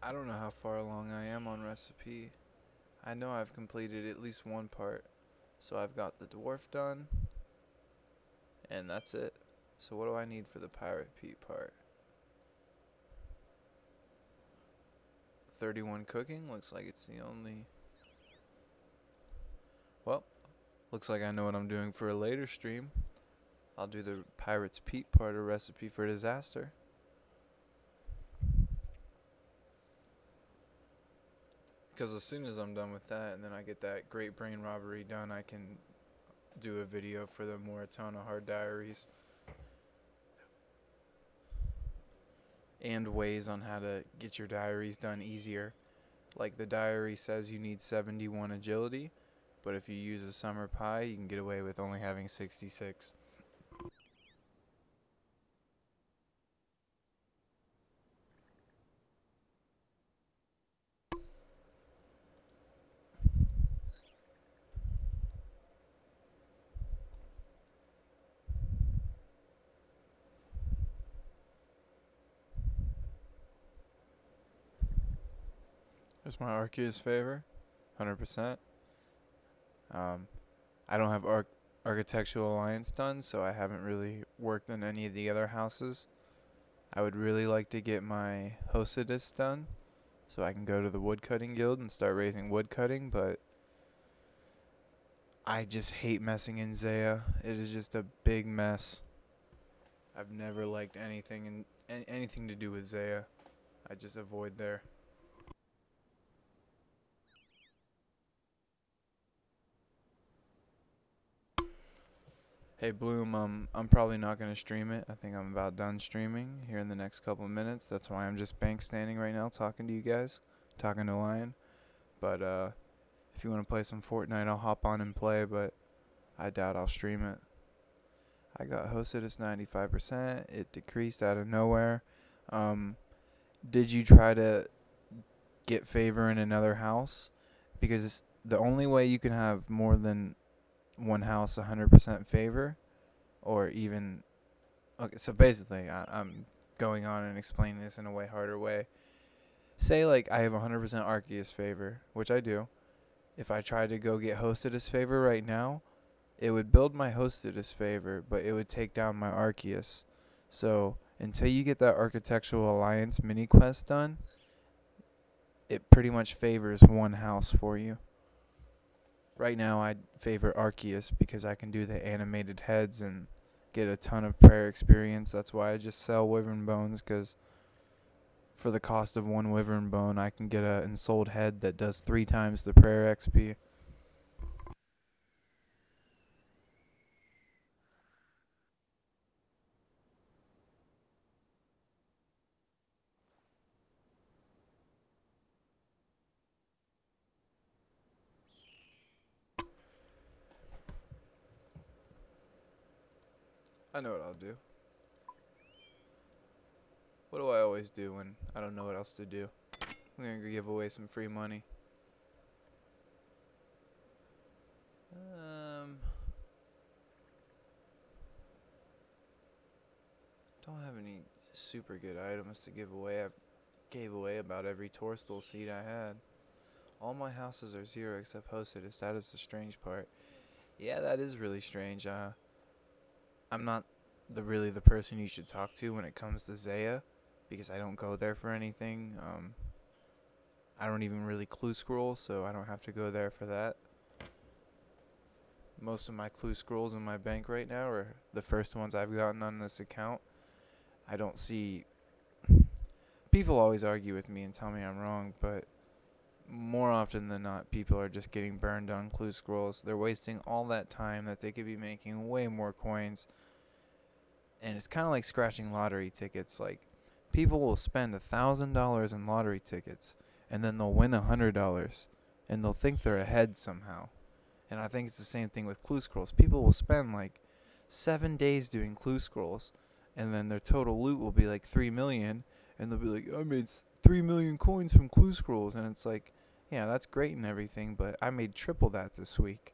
I don't know how far along I am on recipe. I know I've completed at least one part. So I've got the dwarf done. And that's it. So what do I need for the Pirate Pete part? 31 cooking? Looks like it's the only... Well, looks like I know what I'm doing for a later stream. I'll do the Pirate's Pete part of Recipe for Disaster. Because as soon as I'm done with that, and then I get that Great Brain Robbery done, I can do a video for the Moratona Hard Diaries. And ways on how to get your diaries done easier. Like the diary says you need 71 agility, but if you use a summer pie, you can get away with only having 66. There's my Arceus favor, 100%. I don't have Architectural Alliance done, so I haven't really worked on any of the other houses. I would really like to get my Hosidus done, so I can go to the Woodcutting Guild and start raising woodcutting, but I just hate messing in Zaya. It is just a big mess. I've never liked anything anything to do with Zaya. I just avoid there. Hey Bloom, I'm probably not gonna stream it. I think I'm about done streaming here in the next couple of minutes. That's why I'm just bank standing right now talking to you guys, talking to Lion. But if you want to play some Fortnite, I'll hop on and play, but I doubt I'll stream it. I got hosted as 95%. It decreased out of nowhere. Did you try to get favor in another house? Because the only way you can have more than one house 100% favor, or even... Okay, so basically, I'm going on and explaining this in a way harder way. Say, like, I have 100% Arceus favor, which I do. If I tried to go get Hostedus favor right now, it would build my Hostedus favor, but it would take down my Arceus. So, until you get that Architectural Alliance mini quest done, it pretty much favors one house for you. Right now, I'd favor Arceus because I can do the animated heads and get a ton of prayer experience. That's why I just sell Wyvern bones, because for the cost of one Wyvern bone, I can get an ensouled head that does 3 times the prayer XP. I know what I'll do. What do I always do when I don't know what else to do? I'm gonna go give away some free money. Don't have any super good items to give away. I've gave away about every Torstal seed I had. All my houses are 0 except Hostedus. That is the strange part. Yeah, that is really strange. I'm not really the person you should talk to when it comes to Zaya, because I don't go there for anything. I don't even really clue scroll, so I don't have to go there for that. most of my clue scrolls in my bank right now are the first ones I've gotten on this account. I don't see... People always argue with me and tell me I'm wrong, but more often than not, people are just getting burned on clue scrolls. They're wasting all that time that they could be making way more coins. And it's kind of like scratching lottery tickets. Like, people will spend $1,000 in lottery tickets, and then they'll win $100, and they'll think they're ahead somehow. And I think it's the same thing with clue scrolls. People will spend like 7 days doing clue scrolls, and then their total loot will be like 3 million, and they'll be like, I made 3 million coins from clue scrolls. And it's like, yeah, that's great and everything, but I made triple that this week.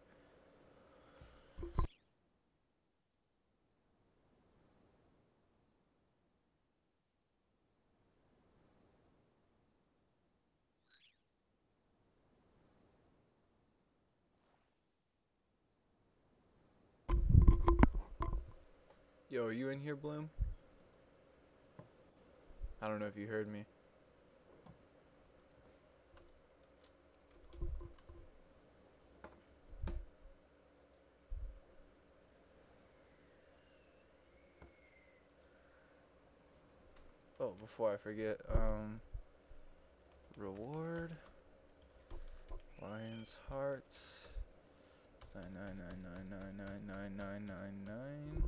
Yo, are you in here, Bloom? I don't know if you heard me. Oh, before I forget, reward, lion's heart, 99999999999.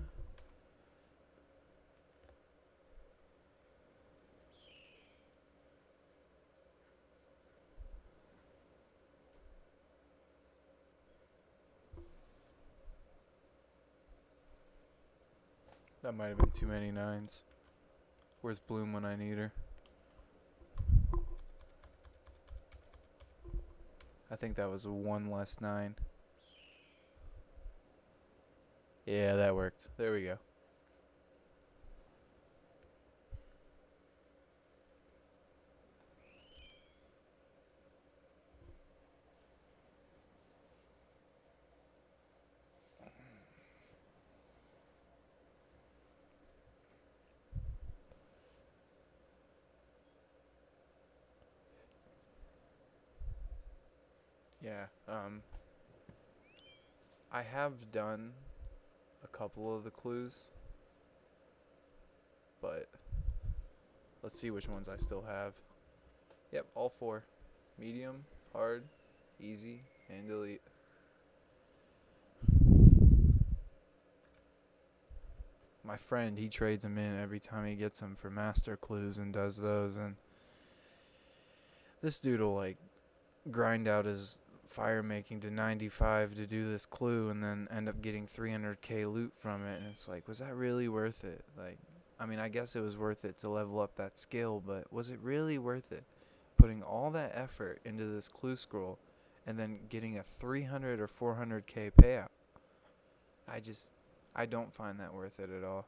That might have been too many nines. Where's Bloom when I need her? I think that was a 1 less 9. Yeah, that worked. There we go. Yeah, I have done a couple of the clues, but let's see which ones I still have. Yep, all 4. Medium, hard, easy, and delete. My friend, he trades them in every time he gets them for master clues and does those, and this dude will like grind out his fire making to 95 to do this clue and then end up getting 300k loot from it, and it's like, was that really worth it? Like, I mean, I guess it was worth it to level up that skill, but was it really worth it? Putting all that effort into this clue scroll and then getting a 300 or 400k payout. I don't find that worth it at all.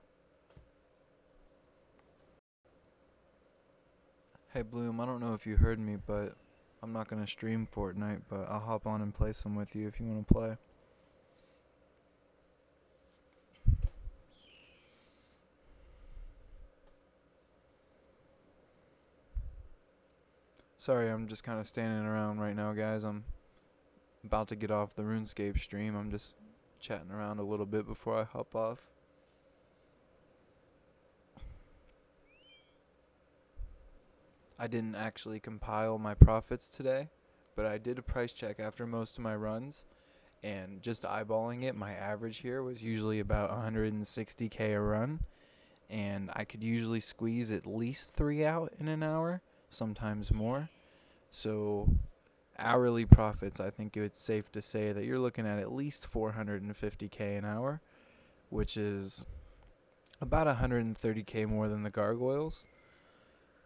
Hey Bloom, I don't know if you heard me, but I'm not going to stream Fortnite, but I'll hop on and play some with you if you want to play. Sorry, I'm just kind of standing around right now, guys. I'm about to get off the Runescape stream. I'm just chatting around a little bit before I hop off. I didn't actually compile my profits today, but I did a price check after most of my runs, and just eyeballing it, my average here was usually about 160k a run, and I could usually squeeze at least 3 out in an hour, sometimes more. So hourly profits, I think it's safe to say that you're looking at least 450k an hour, which is about 130k more than the gargoyles.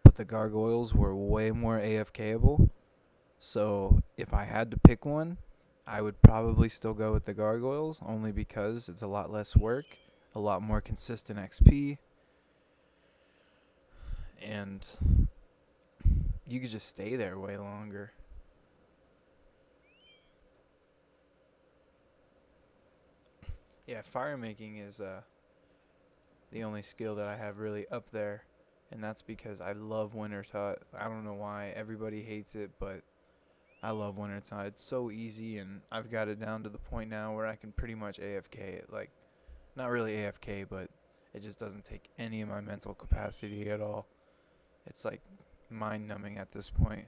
But the gargoyles were way more AFKable. So if I had to pick one, I would probably still go with the gargoyles, only because it's a lot less work, a lot more consistent XP, and you could just stay there way longer. Yeah, fire making is the only skill that I have really up there, and that's because I love Winter Tot. I don't know why everybody hates it, but I love wintertime. It's so easy, and I've got it down to the point now where I can pretty much AFK it. Like, not really AFK, but it just doesn't take any of my mental capacity at all. It's like mind-numbing at this point.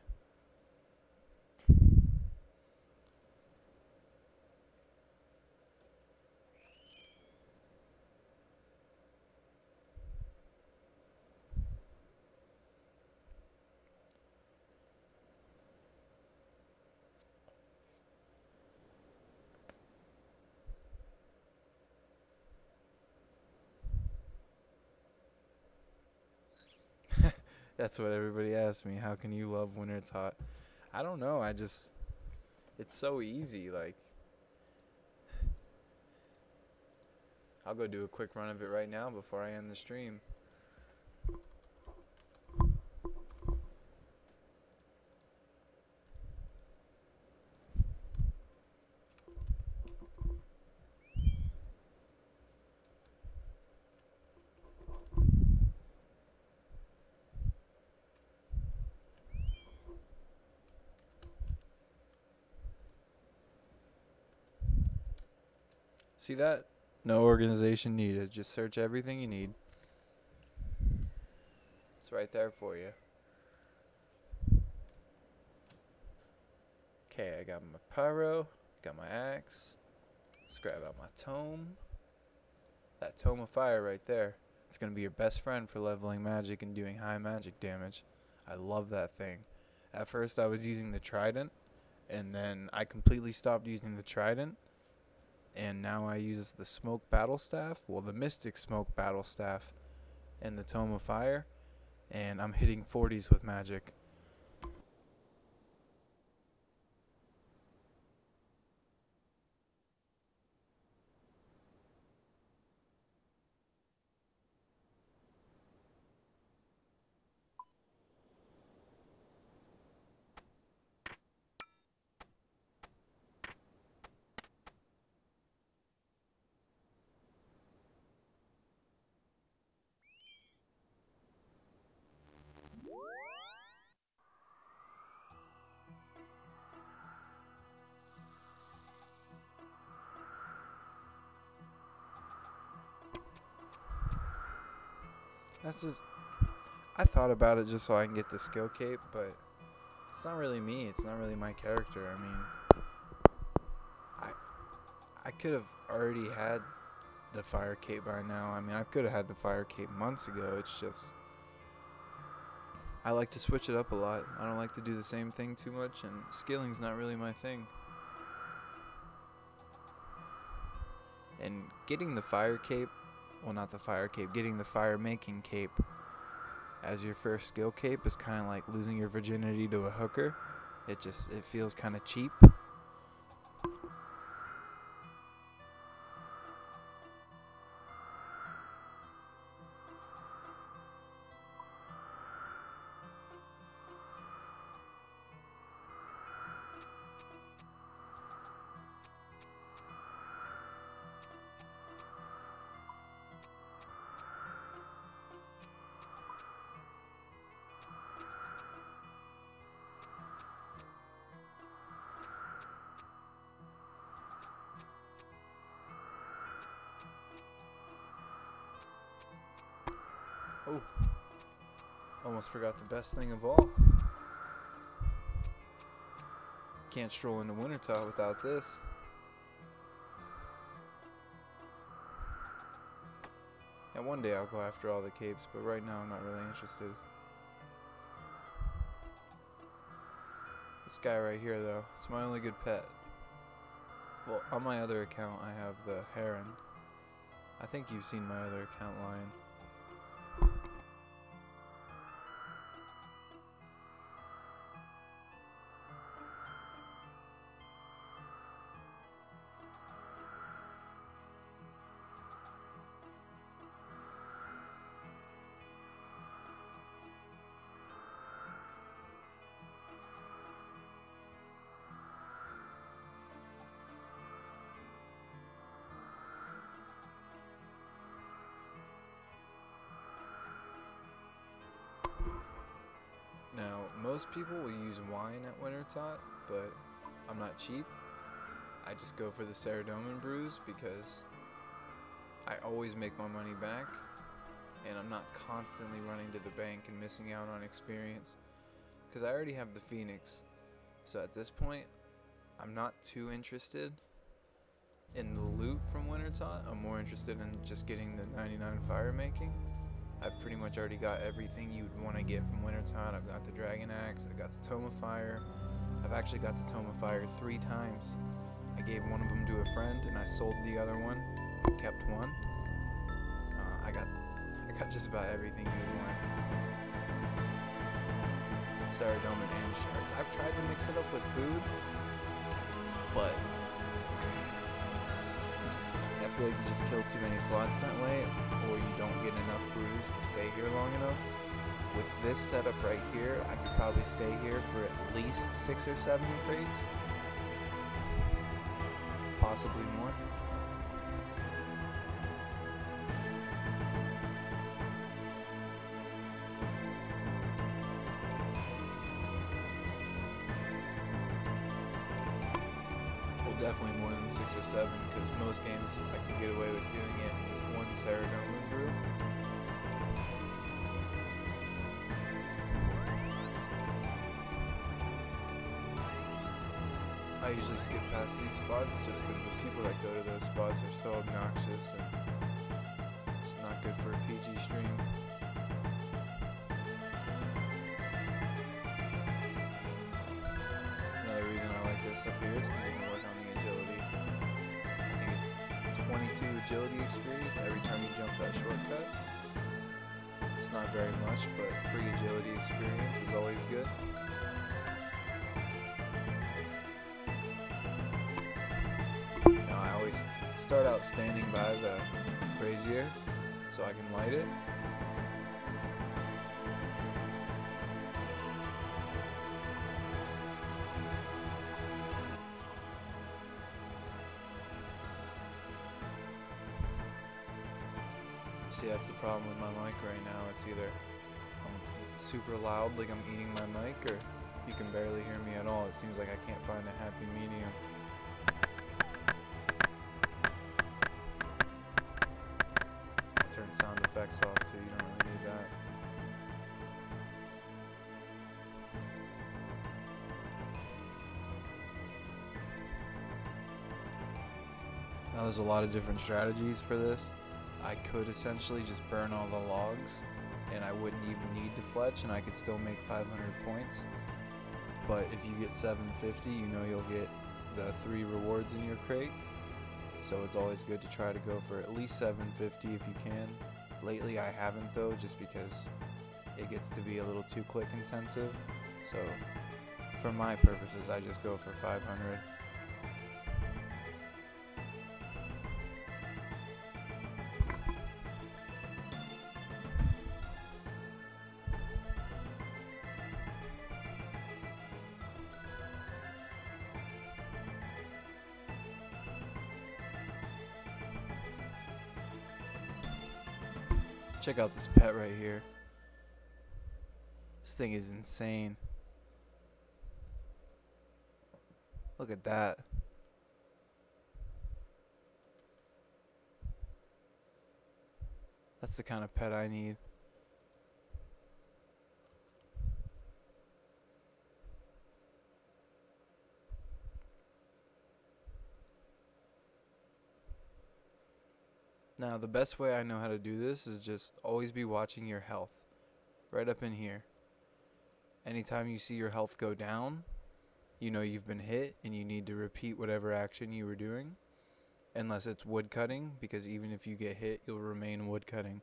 That's what everybody asks me. How can you love when it's hot? I don't know. It's so easy. Like, I'll go do a quick run of it right now before I end the stream. See that? No organization needed. Just search everything you need. It's right there for you. Okay, I got my pyro, got my axe. Let's grab out my tome. That tome of fire right there. It's going to be your best friend for leveling magic and doing high magic damage. I love that thing. At first I was using the trident, and then I completely stopped using the trident, and now I use the smoke battle staff, well, the mystic smoke battle staff and the tome of fire, and I'm hitting 40s with magic. That's just, I thought about it just so I can get the skill cape, but it's not really me. It's not really my character. I mean, I could have already had the fire cape by now. I mean, I could have had the fire cape months ago. It's just, I like to switch it up a lot. I don't like to do the same thing too much, and skilling's not really my thing. And getting the fire cape, well, not the fire cape, getting the fire making cape as your first skill cape is kind of like losing your virginity to a hooker. It feels kind of cheap. Oh, almost forgot the best thing of all. Can't stroll into Wintertop without this. And one day I'll go after all the capes, but right now I'm not really interested. This guy right here though, it's my only good pet. Well, on my other account I have the heron. I think you've seen my other account, Lion. Most people will use wine at Wintertot, but I'm not cheap. I just go for the Saradomin brews because I always make my money back, and I'm not constantly running to the bank and missing out on experience because I already have the Phoenix. So at this point, I'm not too interested in the loot from Wintertot. I'm more interested in just getting the 99 fire making. I've pretty much already got everything you'd want to get from Wintertot. I've got the Dragon Axe, I got the Tome of Fire. I've actually got the Tome of Fire 3 times. I gave one of them to a friend and I sold the other one, kept one. I got just about everything you want. Saradomin and sharks. I've tried to mix it up with food, but I feel like you just kill too many slots that way, or you don't get enough brews to stay here long enough. With this setup right here, I could probably stay here for at least 6 or 7 crates, possibly more. Definitely more than 6 or 7, because most games I can get away with doing it with 1 Saradomin brew. I usually skip past these spots just because the people that go to those spots are so obnoxious and it's not good for a PG stream. Another reason I like this up here is because you can work on the agility. I think it's 22 agility experience every time you jump that shortcut. It's not very much, but free agility experience is always good. Now I always start out standing by the brazier so I can light it. See, that's the problem with my mic right now. It's either I'm super loud, like I'm eating my mic, or you can barely hear me at all. It seems like I can't find a happy medium. Turn sound effects off too, you don't really need that. Now there's a lot of different strategies for this. I could essentially just burn all the logs and I wouldn't even need to fletch and I could still make 500 points. But if you get 750, you know you'll get the 3 rewards in your crate. So it's always good to try to go for at least 750 if you can. Lately I haven't though, just because it gets to be a little too click intensive. So for my purposes, I just go for 500. Check out this pet right here. This thing is insane. Look at that. That's the kind of pet I need. Now, the best way I know how to do this is just always be watching your health. Right up in here. Anytime you see your health go down, you know you've been hit and you need to repeat whatever action you were doing. Unless it's wood cutting, because even if you get hit, you'll remain wood cutting.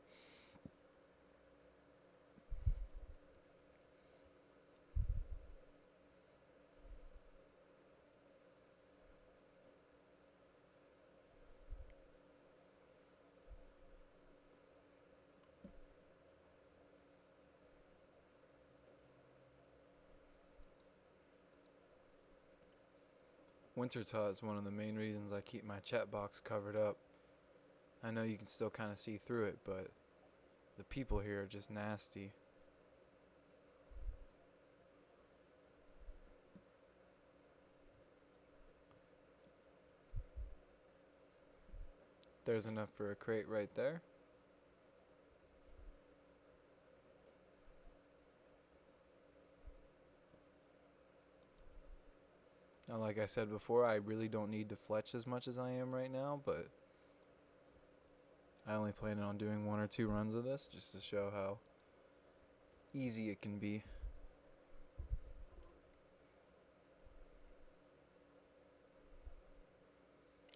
Wintertot is one of the main reasons I keep my chat box covered up. I know you can still kind of see through it, but the people here are just nasty. There's enough for a crate right there. Now, like I said before, I really don't need to fletch as much as I am right now, but I only plan on doing 1 or 2 runs of this just to show how easy it can be.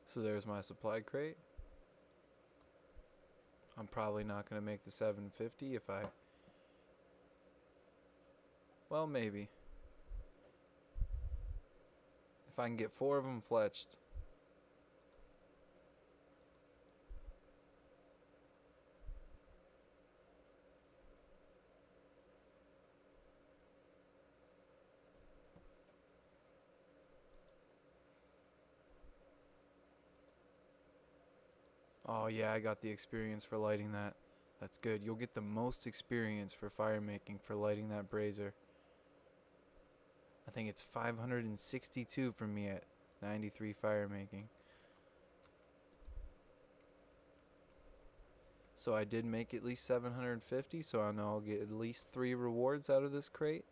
So there's my supply crate. I'm probably not going to make the 750 if I... Well, maybe. If I can get 4 of them fletched. Oh yeah, I got the experience for lighting that. That's good. You'll get the most experience for fire making for lighting that brazier. I think it's 562 for me at 93 fire making. So I did make at least 750, so I know I'll get at least 3 rewards out of this crate.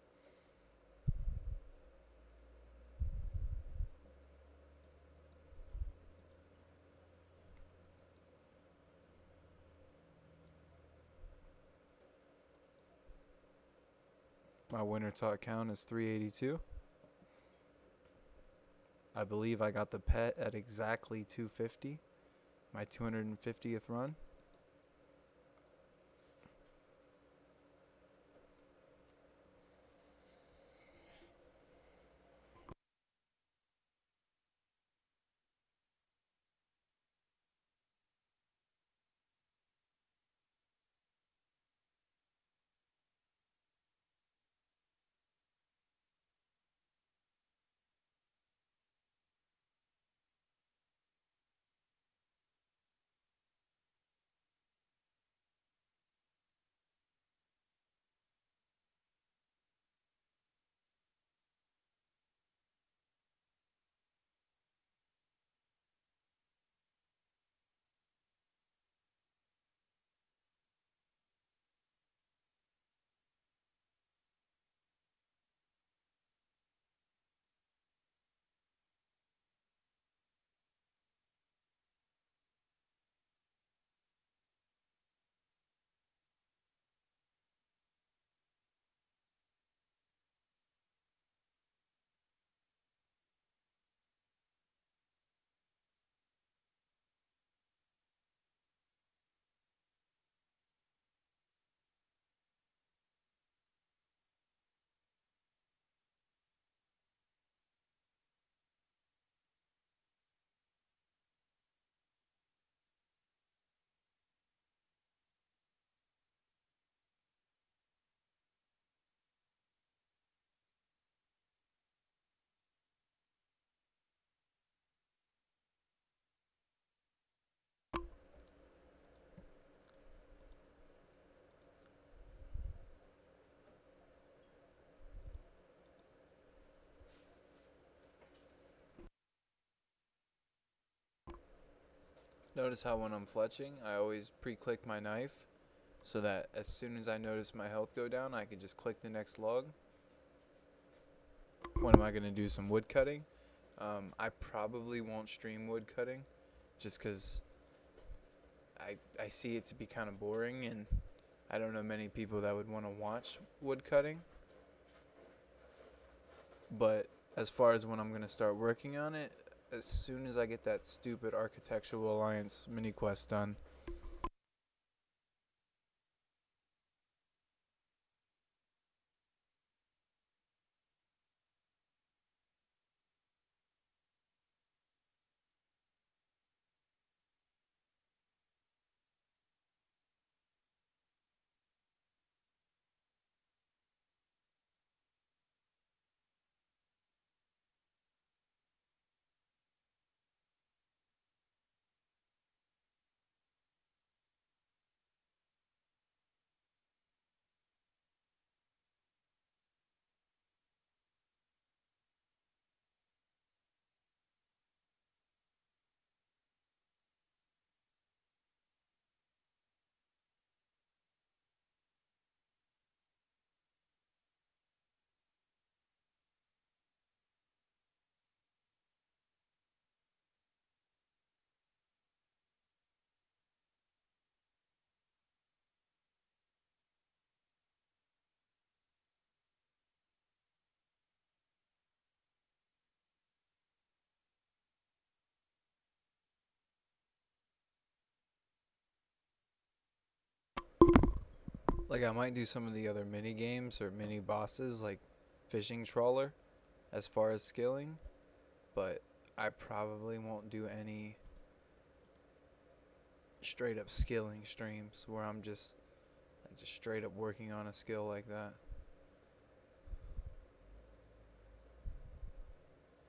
My winter talk count is 382. I believe I got the pet at exactly 250, my 250th run. Notice how when I'm fletching, I always pre-click my knife so that as soon as I notice my health go down, I can just click the next log. When am I going to do some wood cutting? I probably won't stream wood cutting just because I see it to be kind of boring, and I don't know many people that would want to watch wood cutting. But as far as when I'm going to start working on it, as soon as I get that stupid Architectural Alliance mini quest done. Like, I might do some of the other mini games or mini bosses, like fishing trawler, as far as skilling, but I probably won't do any straight up skilling streams where I'm just straight up working on a skill like that.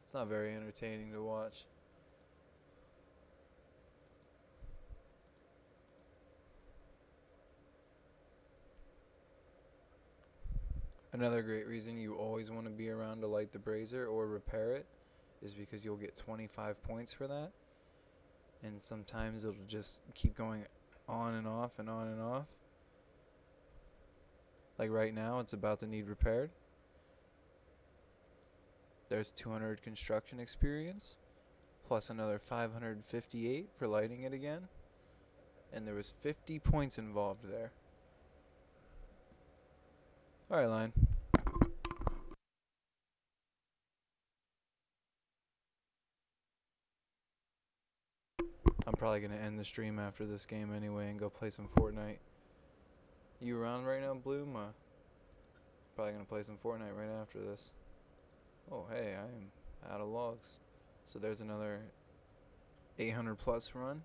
It's not very entertaining to watch. Another great reason you always want to be around to light the brazier or repair it is because you'll get 25 points for that. And sometimes it'll just keep going on and off and on and off. Like right now, it's about to need repaired. There's 200 construction experience, plus another 558 for lighting it again. And there was 50 points involved there. Alright, Lion. I'm probably going to end the stream after this game anyway and go play some Fortnite. You around right now, Bloom? Probably going to play some Fortnite right after this. Oh, hey, I am out of logs. So there's another 800 plus run.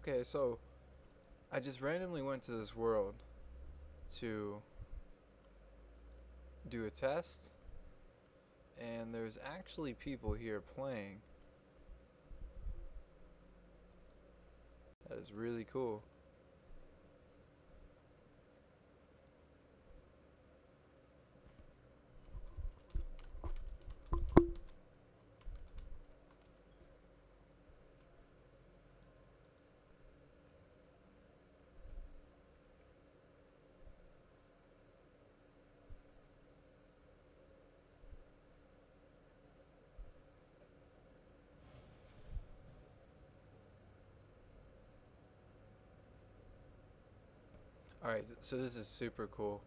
Okay, so I just randomly went to this world to do a test, and there's actually people here playing. That is really cool. Alright, so this is super cool.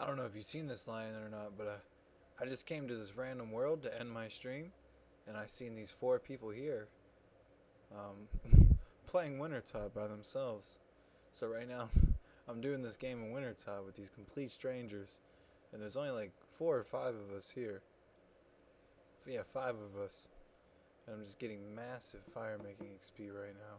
I don't know if you've seen this lion or not, but I just came to this random world to end my stream, and I seen these 4 people here playing Wintertide by themselves. So right now, I'm doing this game in Wintertide with these complete strangers, and there's only like 4 or 5 of us here. Yeah, 5 of us. And I'm just getting massive fire making XP right now.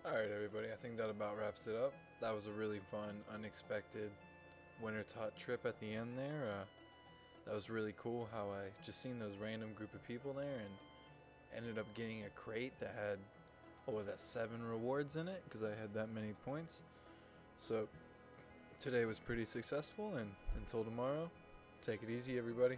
Alright everybody, I think that about wraps it up. That was a really fun, unexpected winter tot trip at the end there. That was really cool how I just seen those random group of people there and ended up getting a crate that had, what was that, 7 rewards in it because I had that many points. So today was pretty successful, and until tomorrow, take it easy everybody.